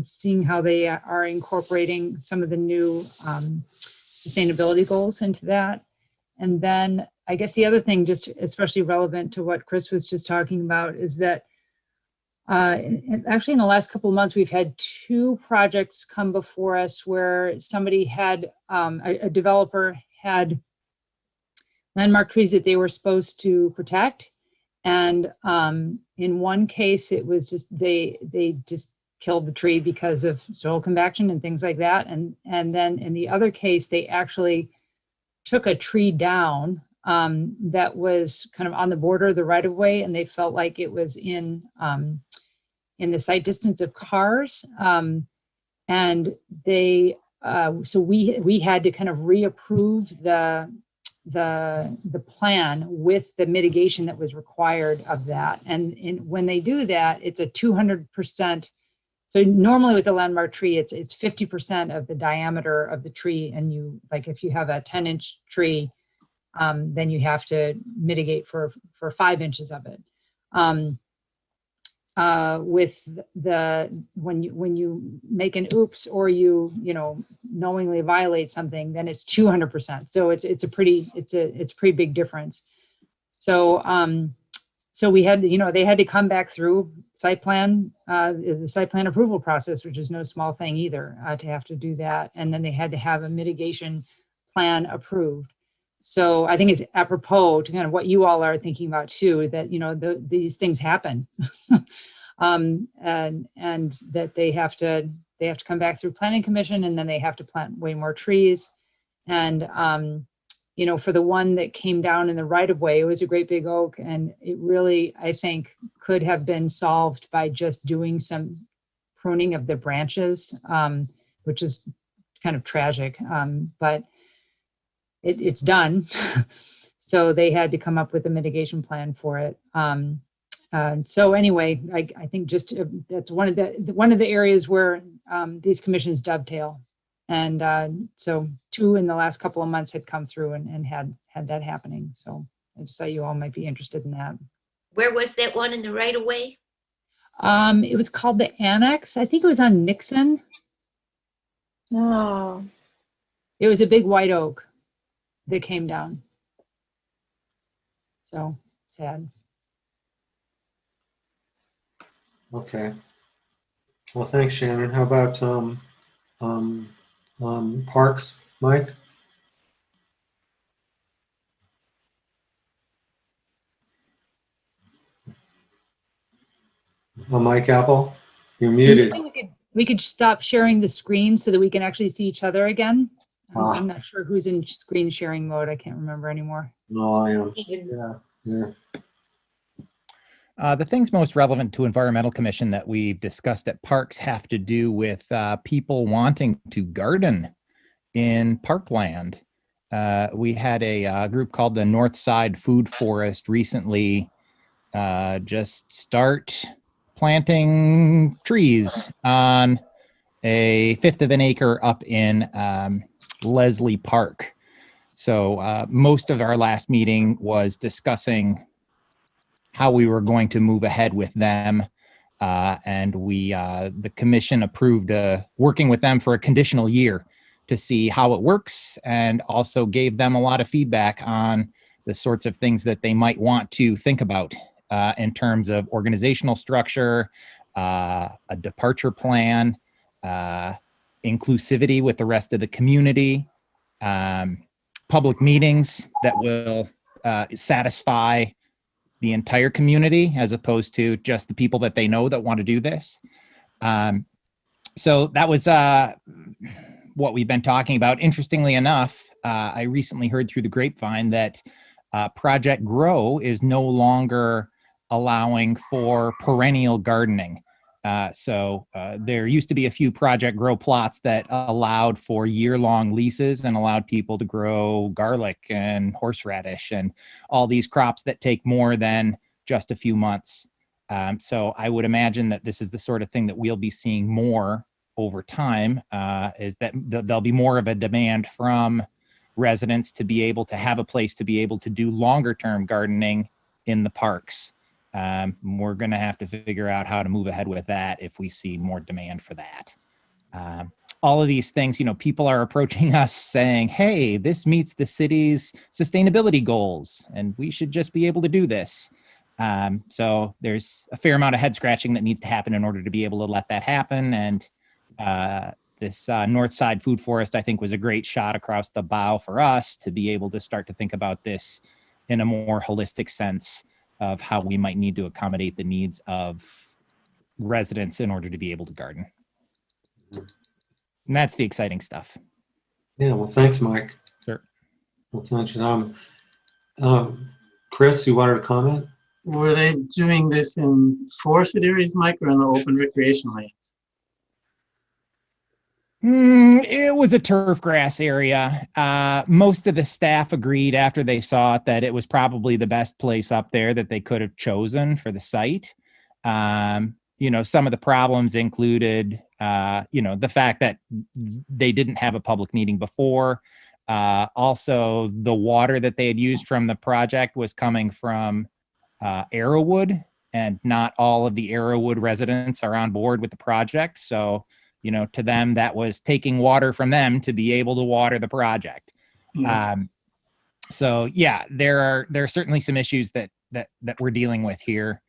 seeing how they are incorporating some of the new sustainability goals into that. And then I guess the other thing, just especially relevant to what Chris was just talking about, is that actually in the last couple of months, we've had 2 projects come before us where somebody had, a developer had landmark trees that they were supposed to protect. And in one case, it was just, they just killed the tree because of soil compaction and things like that. And then in the other case, they actually took a tree down that was kind of on the border of the right of way, and they felt like it was in the sight distance of cars. And they, so we had to kind of reapprove the plan with the mitigation that was required of that. And when they do that, it's a 200%. So normally with a landmark tree, it's 50% of the diameter of the tree. And you, like, if you have a 10-inch tree, then you have to mitigate for 5 inches of it. With when you make an oops or you knowingly violate something, then it's 200%. So it's a pretty big difference. So so we had, they had to come back through site plan, the site plan approval process, which is no small thing either, to have to do that. And then they had to have a mitigation plan approved. So I think it's apropos to kind of what you all are thinking about too, that, these things happen. And that they have to come back through planning commission, and then they have to plant way more trees. And, for the one that came down in the right of way, it was a great big oak, and it really, I think, could have been solved by just doing some pruning of the branches, which is kind of tragic, but it's done. So they had to come up with a mitigation plan for it. So anyway, I think just that's one of the areas where these commissions dovetail. And so 2 in the last couple of months had come through and had that happening. So I just thought you all might be interested in that. Where was that one in the right of way? It was called the Annex. I think it was on Nixon. Oh, It was a big white oak that came down. So sad. Okay. Well, thanks, Shannon. How about parks, Mike? Mike Apple, you're muted. Maybe we could stop sharing the screen so that we can actually see each other again. I'm not sure who's in screen sharing mode. I can't remember anymore. No, I am. Yeah. The things most relevant to Environmental Commission that we've discussed at parks have to do with people wanting to garden in parkland. We had a group called the Northside Food Forest recently just start planting trees on a 1/5 of an acre up in Leslie Park. So most of our last meeting was discussing how we were going to move ahead with them. And the commission approved working with them for a conditional year to see how it works, and also gave them a lot of feedback on the sorts of things that they might want to think about in terms of organizational structure, a departure plan, inclusivity with the rest of the community, public meetings that will satisfy the entire community as opposed to just the people that they know that want to do this. So that was what we've been talking about. Interestingly enough, I recently heard through the grapevine that Project Grow is no longer allowing for perennial gardening. So there used to be a few Project Grow plots that allowed for year-long leases and allowed people to grow garlic and horseradish and all these crops that take more than just a few months. So I would imagine that this is the sort of thing that we'll be seeing more over time, is that there'll be more of a demand from residents to be able to have a place to be able to do longer-term gardening in the parks. We're going to have to figure out how to move ahead with that if we see more demand for that. All of these things, people are approaching us saying, hey, this meets the city's sustainability goals, and we should just be able to do this. So there's a fair amount of head scratching that needs to happen in order to be able to let that happen. And this Northside Food Forest, I think, was a great shot across the bow for us to be able to start to think about this in a more holistic sense of how we might need to accommodate the needs of residents in order to be able to garden. And that's the exciting stuff. Yeah, well, thanks, Mike. Sure. Let's mention, Chris, you wanted to comment? Were they doing this in forested areas, Mike, or in the open recreation lands? It was a turf grass area. Most of the staff agreed after they saw it that it was probably the best place up there that they could have chosen for the site. Some of the problems included, the fact that they didn't have a public meeting before. Also, the water that they had used from the project was coming from Arrowwood, and not all of the Arrowwood residents are on board with the project. So, to them, that was taking water from them to be able to water the project. So yeah, there are certainly some issues that we're dealing with here.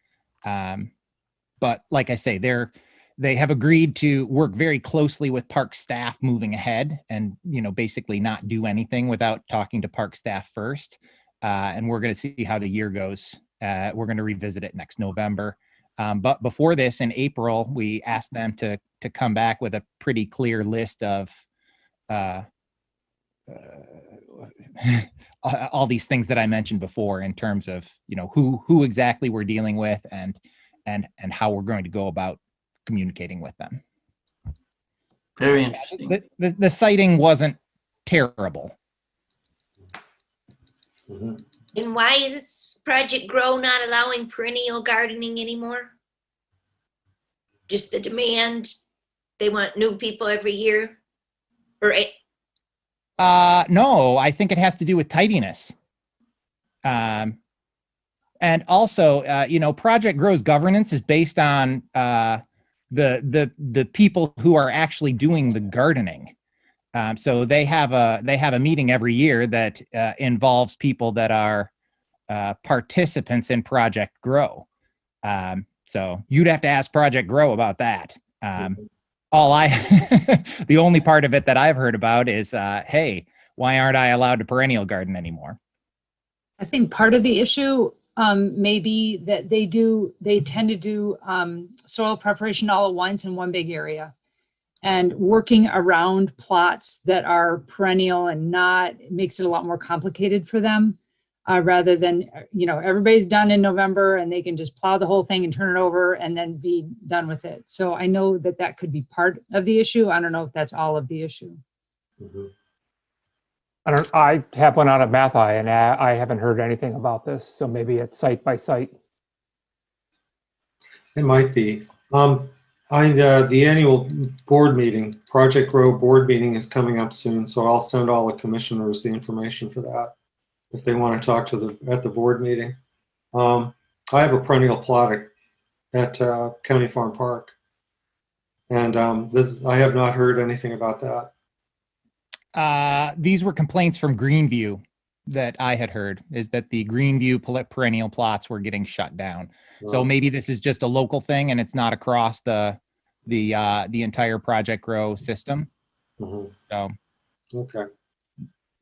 But like I say, they have agreed to work very closely with park staff moving ahead, and basically not do anything without talking to park staff first. And we're going to see how the year goes. We're going to revisit it next November. But before this, in April, we asked them to come back with a pretty clear list of all these things that I mentioned before in terms of who exactly we're dealing with and how we're going to go about communicating with them. Very interesting. The sighting wasn't terrible. And why is Project Grow not allowing perennial gardening anymore? Just the demand, they want new people every year? Or No, I think it has to do with tidiness. And also, Project Grow's governance is based on the people who are actually doing the gardening. So they have a meeting every year that involves people that are participants in Project Grow. So you'd have to ask Project Grow about that. The only part of it that I've heard about is, hey, why aren't I allowed to perennial garden anymore? I think part of the issue may be that they tend to do soil preparation all at once in one big area. And working around plots that are perennial and not, it makes it a lot more complicated for them, rather than, everybody's done in November and they can just plow the whole thing and turn it over and then be done with it. So I know that could be part of the issue. I don't know if that's all of the issue. Mm-hmm. I have one out of Mathi, and I haven't heard anything about this, so maybe it's site by site. It might be. The annual board meeting, Project Grow board meeting is coming up soon, so I'll send all the commissioners the information for that if they want to talk at the board meeting. I have a perennial plot at County Farm Park, and I have not heard anything about that. These were complaints from Greenview that I had heard, is that the Greenview perennial plots were getting shut down. So maybe this is just a local thing and it's not across the entire Project Grow system. Mm-hmm. So okay.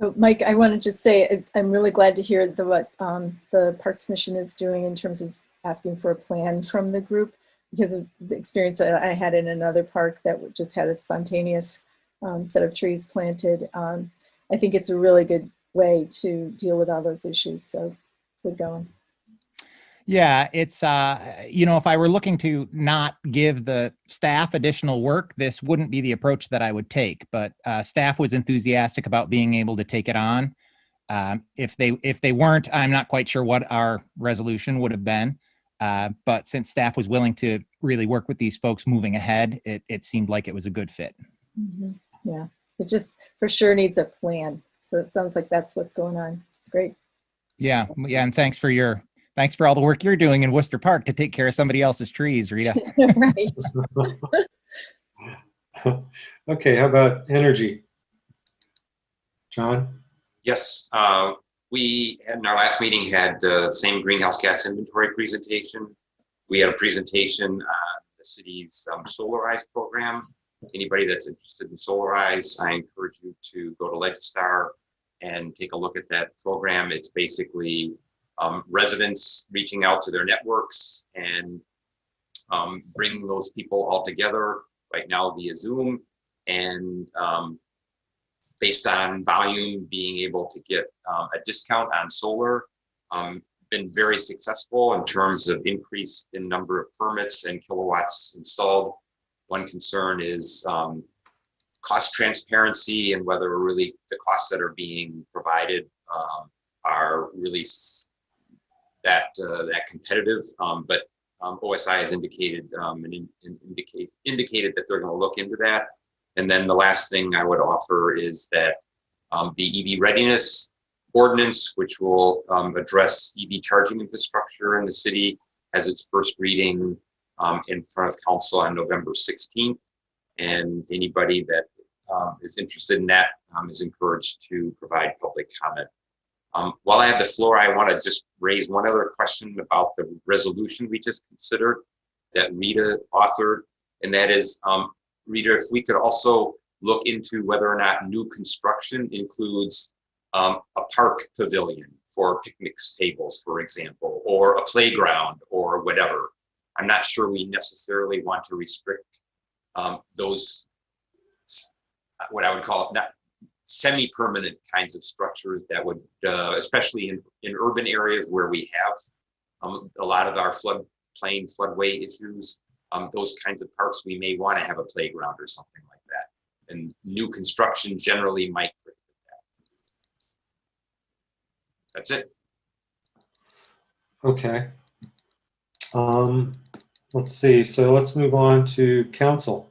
So Mike, I want to just say I'm really glad to hear what the Parks Commission is doing in terms of asking for a plan from the group, because of the experience that I had in another park that just had a spontaneous set of trees planted. I think it's a really good way to deal with all those issues. So good going. Yeah, it's, if I were looking to not give the staff additional work, this wouldn't be the approach that I would take, but staff was enthusiastic about being able to take it on. If they weren't, I'm not quite sure what our resolution would have been. But since staff was willing to really work with these folks moving ahead, it seemed like it was a good fit. Mm-hmm. Yeah, it just for sure needs a plan. So it sounds like that's what's going on. It's great. Yeah, and thanks for all the work you're doing in Worcester Park to take care of somebody else's trees, Rita. Right. Okay, how about energy? John? Yes, we in our last meeting had the same greenhouse gas inventory presentation. We had a presentation on the city's Solarize program. Anybody that's interested in Solarize, I encourage you to go to Legistar and take a look at that program. It's basically residents reaching out to their networks and bringing those people all together right now via Zoom, and based on volume, being able to get a discount on solar. Been very successful in terms of increase in number of permits and kilowatts installed. One concern is cost transparency and whether really the costs that are being provided are really that competitive. But OSI has indicated indicated that they're going to look into that. And then the last thing I would offer is that the EV readiness ordinance, which will address EV charging infrastructure in the city, has its first reading in front of council on November 16th. And anybody that is interested in that is encouraged to provide public comment. While I have the floor, I want to just raise one other question about the resolution we just considered that Rita authored, and that is, Rita, if we could also look into whether or not new construction includes a park pavilion for picnic tables, for example, or a playground or whatever. I'm not sure we necessarily want to restrict those, what I would call not semi-permanent kinds of structures that would, especially in urban areas where we have a lot of our floodplain, floodway issues, those kinds of parks, we may want to have a playground or something like that. And new construction generally might prohibit that. That's it. Okay. Let's see. So let's move on to council.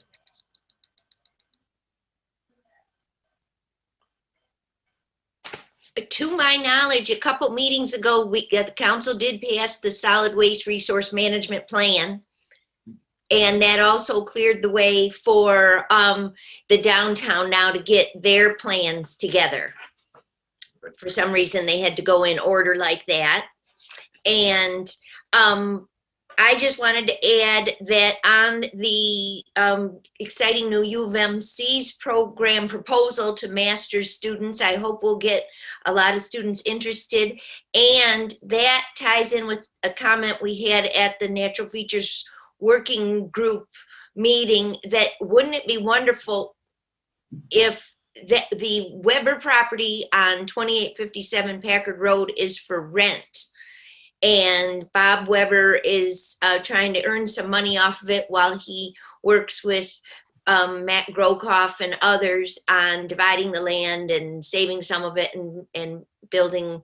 To my knowledge, a couple meetings ago, the council did pass the solid waste resource management plan. And that also cleared the way for the downtown now to get their plans together. For some reason, they had to go in order like that. And I just wanted to add that on the exciting new U of M Seas program proposal to master's students, I hope we'll get a lot of students interested. And that ties in with a comment we had at the Natural Features Working Group meeting, that wouldn't it be wonderful if the Weber property on 2857 Packard Road is for rent, and Bob Weber is trying to earn some money off of it while he works with Matt Grokoff and others on dividing the land and saving some of it and building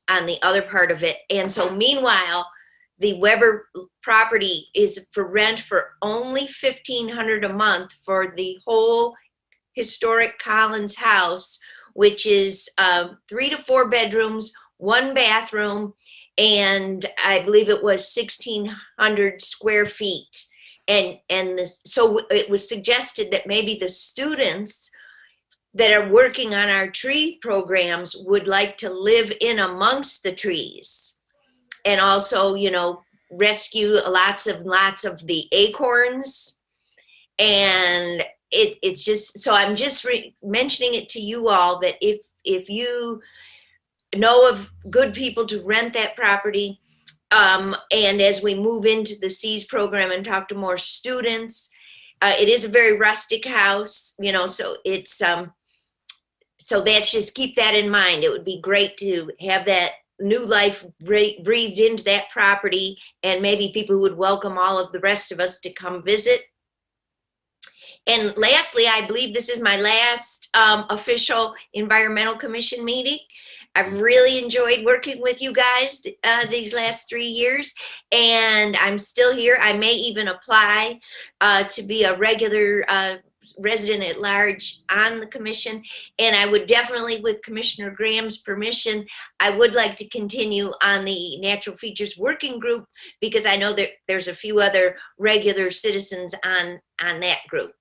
on the other part of it. And so meanwhile, the Weber property is for rent for only $1,500 a month for the whole historic Collins house, which is 3 to 4 bedrooms, 1 bathroom, and I believe it was 1,600 square feet. So it was suggested that maybe the students that are working on our tree programs would like to live in amongst the trees. And also, you know, rescue lots of the acorns. And it's just, so I'm just mentioning it to you all, that if you know of good people to rent that property, and as we move into the Seas program and talk to more students, it is a very rustic house, you know, so it's, so that's, just keep that in mind. It would be great to have that new life breathed into that property, and maybe people would welcome all of the rest of us to come visit. And lastly, I believe this is my last official Environmental Commission meeting. I've really enjoyed working with you guys these last 3 years, and I'm still here. I may even apply to be a regular resident at large on the commission. And I would definitely, with Commissioner Graham's permission, I would like to continue on the Natural Features Working Group, because I know that there's a few other regular citizens on that group.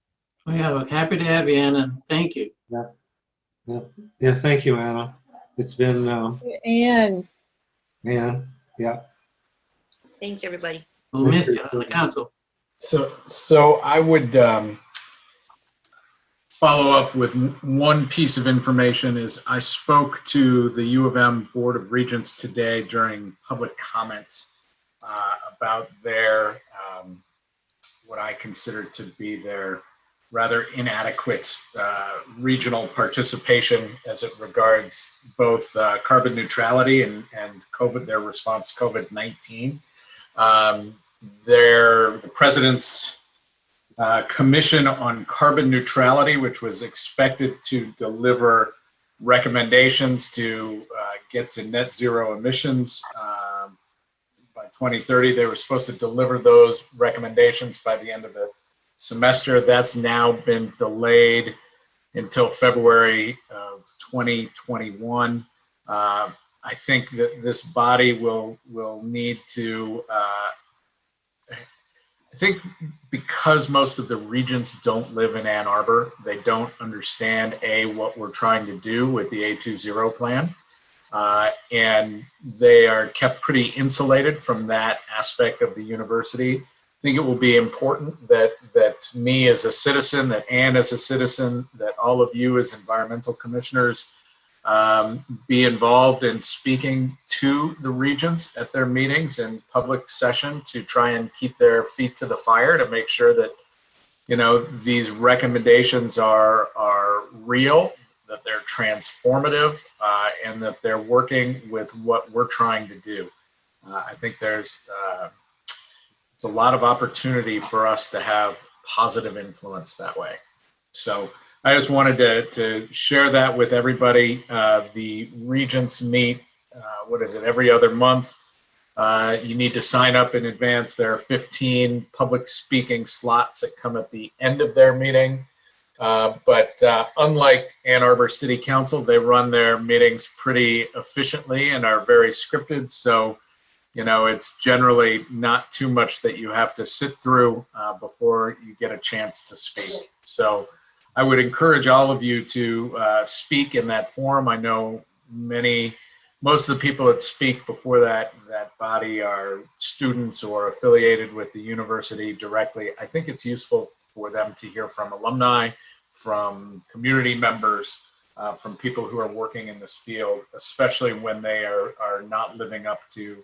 Yeah, happy to have you, Anna. Thank you. Yeah, thank you, Anna. It's been, And yeah. Thanks, everybody. We'll miss you on the council. So I would follow up with one piece of information. Is I spoke to the U of M Board of Regents today during public comments about their, what I consider to be their rather inadequate regional participation as it regards both carbon neutrality and COVID, their response to COVID-19. The president's commission on carbon neutrality, which was expected to deliver recommendations to get to net zero emissions by 2030. They were supposed to deliver those recommendations by the end of the semester. That's now been delayed until February of 2021. I think that this body will need to, I think because most of the regents don't live in Ann Arbor, they don't understand what we're trying to do with the A20 plan. And they are kept pretty insulated from that aspect of the university. I think it will be important that me as a citizen, that Ann as a citizen, that all of you as environmental commissioners be involved in speaking to the regents at their meetings and public session to try and keep their feet to the fire to make sure that, you know, these recommendations are real, that they're transformative, and that they're working with what we're trying to do. I think there's it's a lot of opportunity for us to have positive influence that way. So I just wanted to share that with everybody. The regents meet, every other month. You need to sign up in advance. There are 15 public speaking slots that come at the end of their meeting. But unlike Ann Arbor City Council, they run their meetings pretty efficiently and are very scripted. So, it's generally not too much that you have to sit through before you get a chance to speak. So I would encourage all of you to speak in that forum. I know most of the people that speak before that body are students or affiliated with the university directly. I think it's useful for them to hear from alumni, from community members, from people who are working in this field, especially when they are not living up to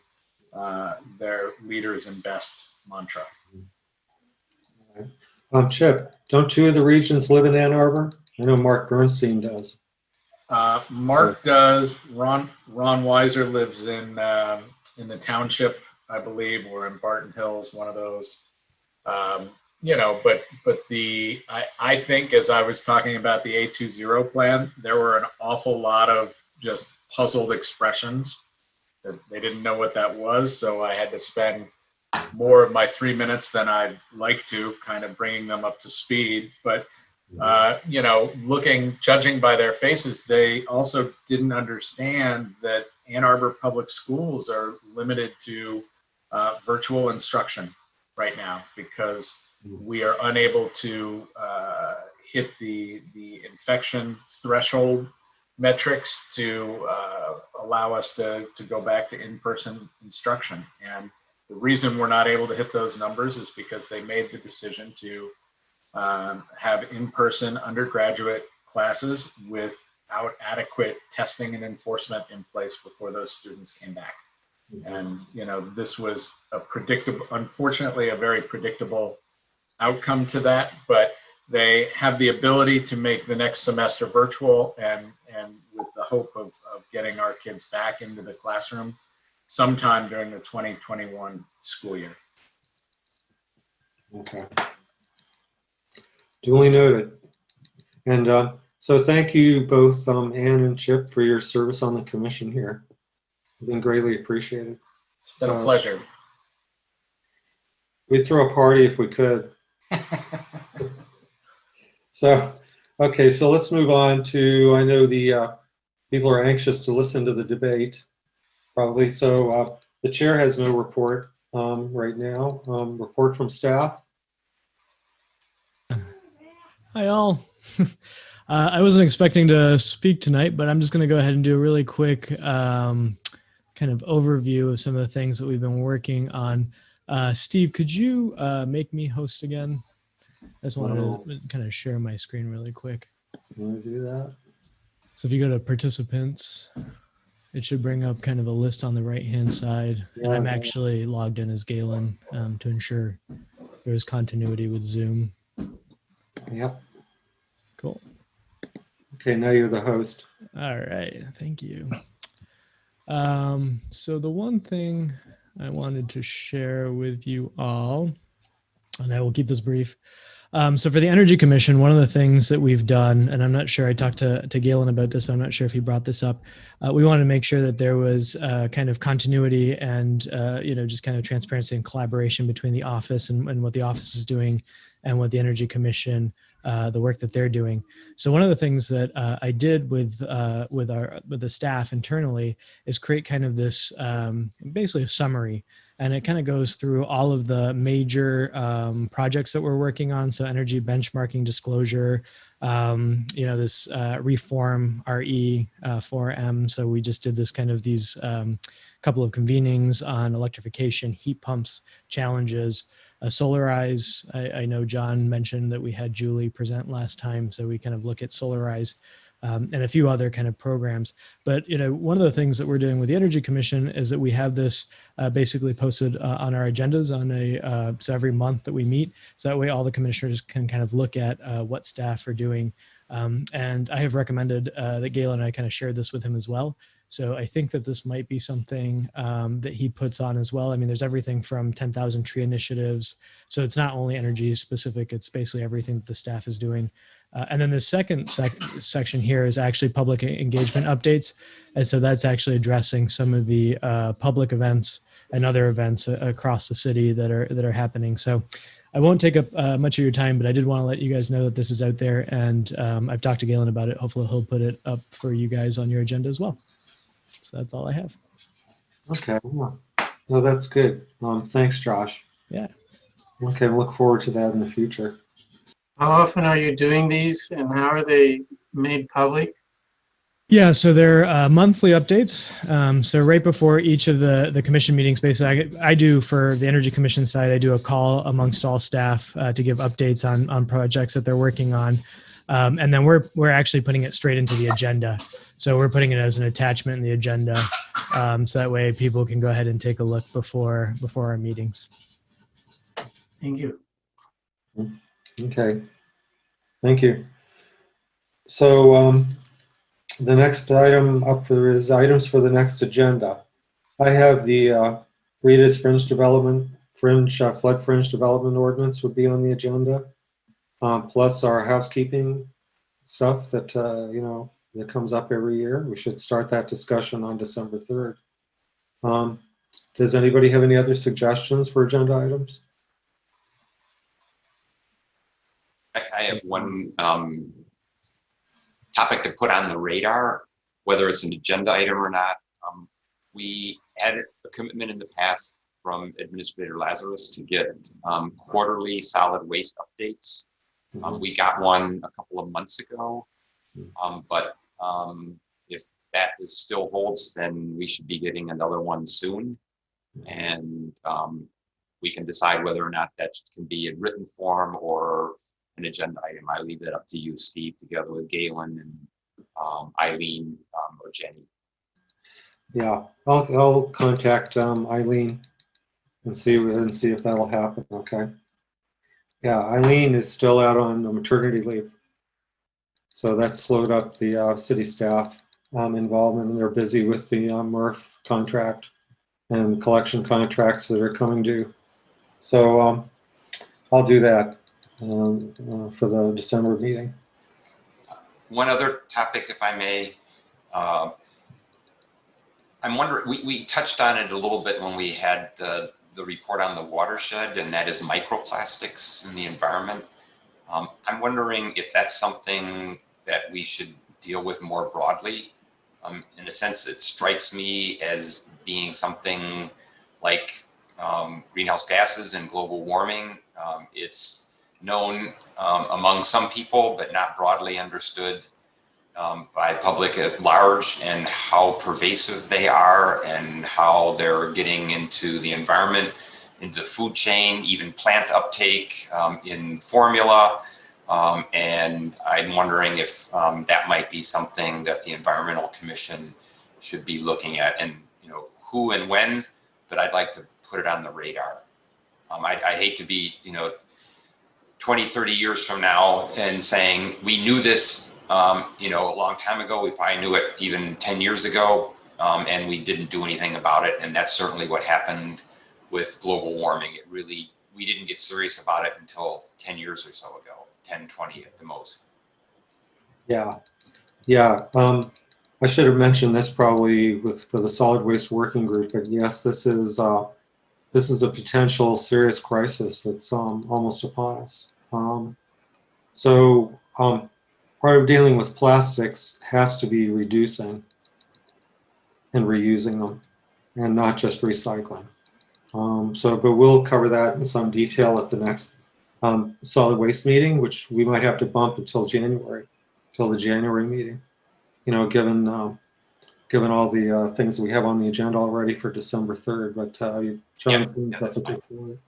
their leaders and best mantra. Chip, don't two of the regents live in Ann Arbor? I know Mark Bernstein does. Mark does. Ron Weiser lives in the township, I believe, or in Barton Hills, one of those. But I think, as I was talking about the 820 plan, there were an awful lot of just puzzled expressions that they didn't know what that was. So I had to spend more of my 3 minutes than I'd like to, kind of bringing them up to speed. But judging by their faces, they also didn't understand that Ann Arbor public schools are limited to virtual instruction right now because we are unable to hit the infection threshold metrics to allow us to go back to in-person instruction. And the reason we're not able to hit those numbers is because they made the decision to have in-person undergraduate classes without adequate testing and enforcement in place before those students came back. And, this was unfortunately, a very predictable outcome to that, but they have the ability to make the next semester virtual and with the hope of getting our kids back into the classroom sometime during the 2021 school year. Okay. Duly noted. And so thank you both, Ann and Chip, for your service on the commission here. It's been greatly appreciated. It's been a pleasure. We'd throw a party if we could. So let's move on to, I know the people are anxious to listen to the debate, probably. So the chair has no report right now. Report from staff. Hi, all. I wasn't expecting to speak tonight, but I'm just going to go ahead and do a really quick kind of overview of some of the things that we've been working on. Steve, could you make me host again? I just wanted to kind of share my screen really quick. You want to do that? So if you go to participants, it should bring up kind of a list on the right-hand side. Yeah. And I'm actually logged in as Galen to ensure there's continuity with Zoom. Yep. Cool. Okay, now you're the host. All right, thank you. So the one thing I wanted to share with you all, and I will keep this brief. So for the Energy Commission, one of the things that we've done, and I'm not sure, I talked to Galen about this, but I'm not sure if he brought this up. We wanted to make sure that there was kind of continuity and, just kind of transparency and collaboration between the office and what the office is doing and what the Energy Commission, the work that they're doing. So one of the things that I did with the staff internally is create kind of this basically a summary, and it kind of goes through all of the major projects that we're working on. So energy benchmarking disclosure, this reform RE 4M. So we just did this kind of these couple of convenings on electrification, heat pumps, challenges. Solarize, I know John mentioned that we had Julie present last time, so we kind of look at Solarize and a few other kind of programs. But, one of the things that we're doing with the Energy Commission is that we have this basically posted on our agendas on so every month that we meet. So that way all the commissioners can kind of look at what staff are doing. And I have recommended that Galen and I kind of shared this with him as well. So I think that this might be something that he puts on as well. I mean, there's everything from 10,000 tree initiatives. So it's not only energy specific, it's basically everything that the staff is doing. And then the second section here is actually public engagement updates. And so that's actually addressing some of the public events and other events across the city that are happening. So I won't take up much of your time, but I did want to let you guys know that this is out there, and I've talked to Galen about it. Hopefully he'll put it up for you guys on your agenda as well. So that's all I have. Okay. No, that's good. Thanks, Josh. Yeah. Okay, look forward to that in the future. How often are you doing these and how are they made public? Yeah, so they're monthly updates. So right before each of the commission meetings, basically, I do for the Energy Commission side, I do a call amongst all staff to give updates on projects that they're working on. And then we're actually putting it straight into the agenda. So we're putting it as an attachment in the agenda. So that way people can go ahead and take a look before our meetings. Thank you. Okay. Thank you. So the next item up there is items for the next agenda. I have the Rita's flood fringe development ordinance would be on the agenda, plus our housekeeping stuff that that comes up every year. We should start that discussion on December 3rd. Does anybody have any other suggestions for agenda items? I have one topic to put on the radar, whether it's an agenda item or not. We had a commitment in the past from Administrator Lazarus to get quarterly solid waste updates. We got one a couple of months ago, but if that still holds, then we should be getting another one soon. And we can decide whether or not that can be in written form or an agenda item. I leave it up to you, Steve, together with Galen and Eileen or Jenny. Yeah, I'll contact Eileen and see if that'll happen. Okay. Yeah, Eileen is still out on maternity leave, so that's slowed up the city staff involvement, and they're busy with the MRF contract and collection contracts that are coming due. So I'll do that for the December meeting. One other topic, if I may. I'm wondering, we touched on it a little bit when we had the report on the watershed, and that is microplastics in the environment. I'm wondering if that's something that we should deal with more broadly. In a sense, it strikes me as being something like greenhouse gases and global warming. It's known among some people, but not broadly understood by public at large, and how pervasive they are and how they're getting into the environment, into the food chain, even plant uptake in formula. And I'm wondering if that might be something that the Environmental Commission should be looking at, and who and when, but I'd like to put it on the radar. I'd hate to be 20, 30 years from now and saying we knew this a long time ago. We probably knew it even 10 years ago, and we didn't do anything about it. And that's certainly what happened with global warming. We didn't get serious about it until 10 years or so ago, 10, 20 at the most. Yeah. I should have mentioned this probably for the solid waste working group, but yes, this is a potential serious crisis that's almost upon us. Part of dealing with plastics has to be reducing and reusing them, and not just recycling. But we'll cover that in some detail at the next solid waste meeting, which we might have to bump until the January meeting. Given all the things that we have on the agenda already for December 3rd. But John, that's a good point.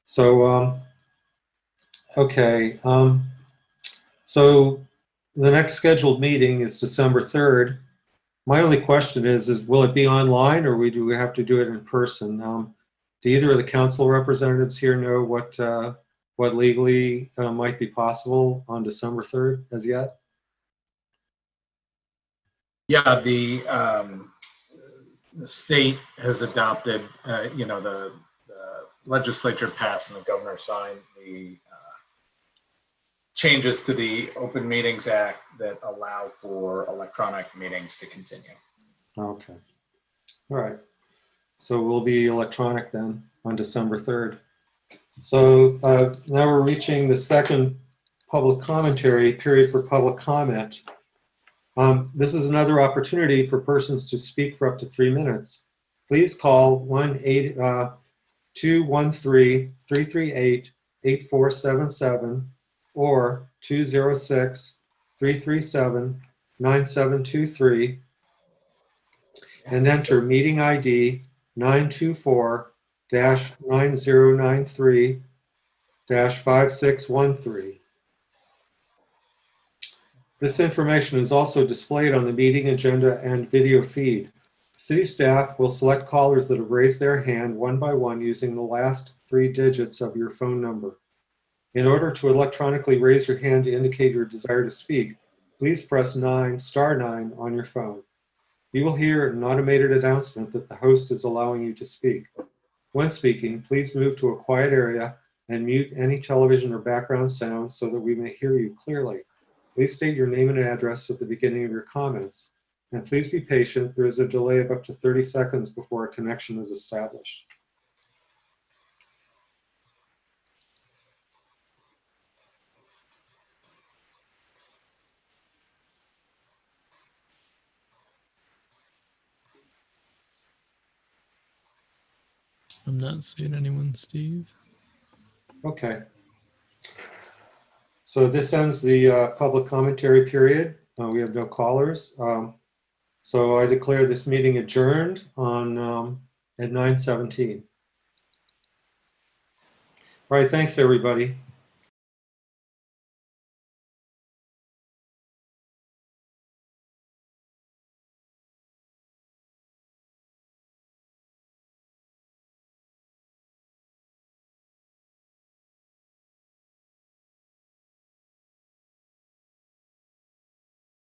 So okay. So the next scheduled meeting is December 3rd. My only question is will it be online, or do we have to do it in person? Do either of the council representatives here know what legally might be possible on December 3rd as yet? Yeah, the state has adopted, the legislature passed and the governor signed the changes to the Open Meetings Act that allow for electronic meetings to continue. Okay. All right. So we'll be electronic then on December 3rd. So now we're reaching the second public commentary period for public comment. This is another opportunity for persons to speak for up to 3 minutes. Please call 1-213-338-8477 or 206-337-9723 and enter meeting ID 924-9093-5613. This information is also displayed on the meeting agenda and video feed. City staff will select callers that have raised their hand one by one using the last 3 digits of your phone number. In order to electronically raise your hand to indicate your desire to speak, please press *9 on your phone. You will hear an automated announcement that the host is allowing you to speak. When speaking, please move to a quiet area and mute any television or background sounds so that we may hear you clearly. Please state your name and address at the beginning of your comments. And please be patient. There is a delay of up to 30 seconds before a connection is established. I'm not seeing anyone, Steve. Okay. So this ends the public commentary period. We have no callers. So I declare this meeting adjourned on at 9:17. All right, thanks everybody.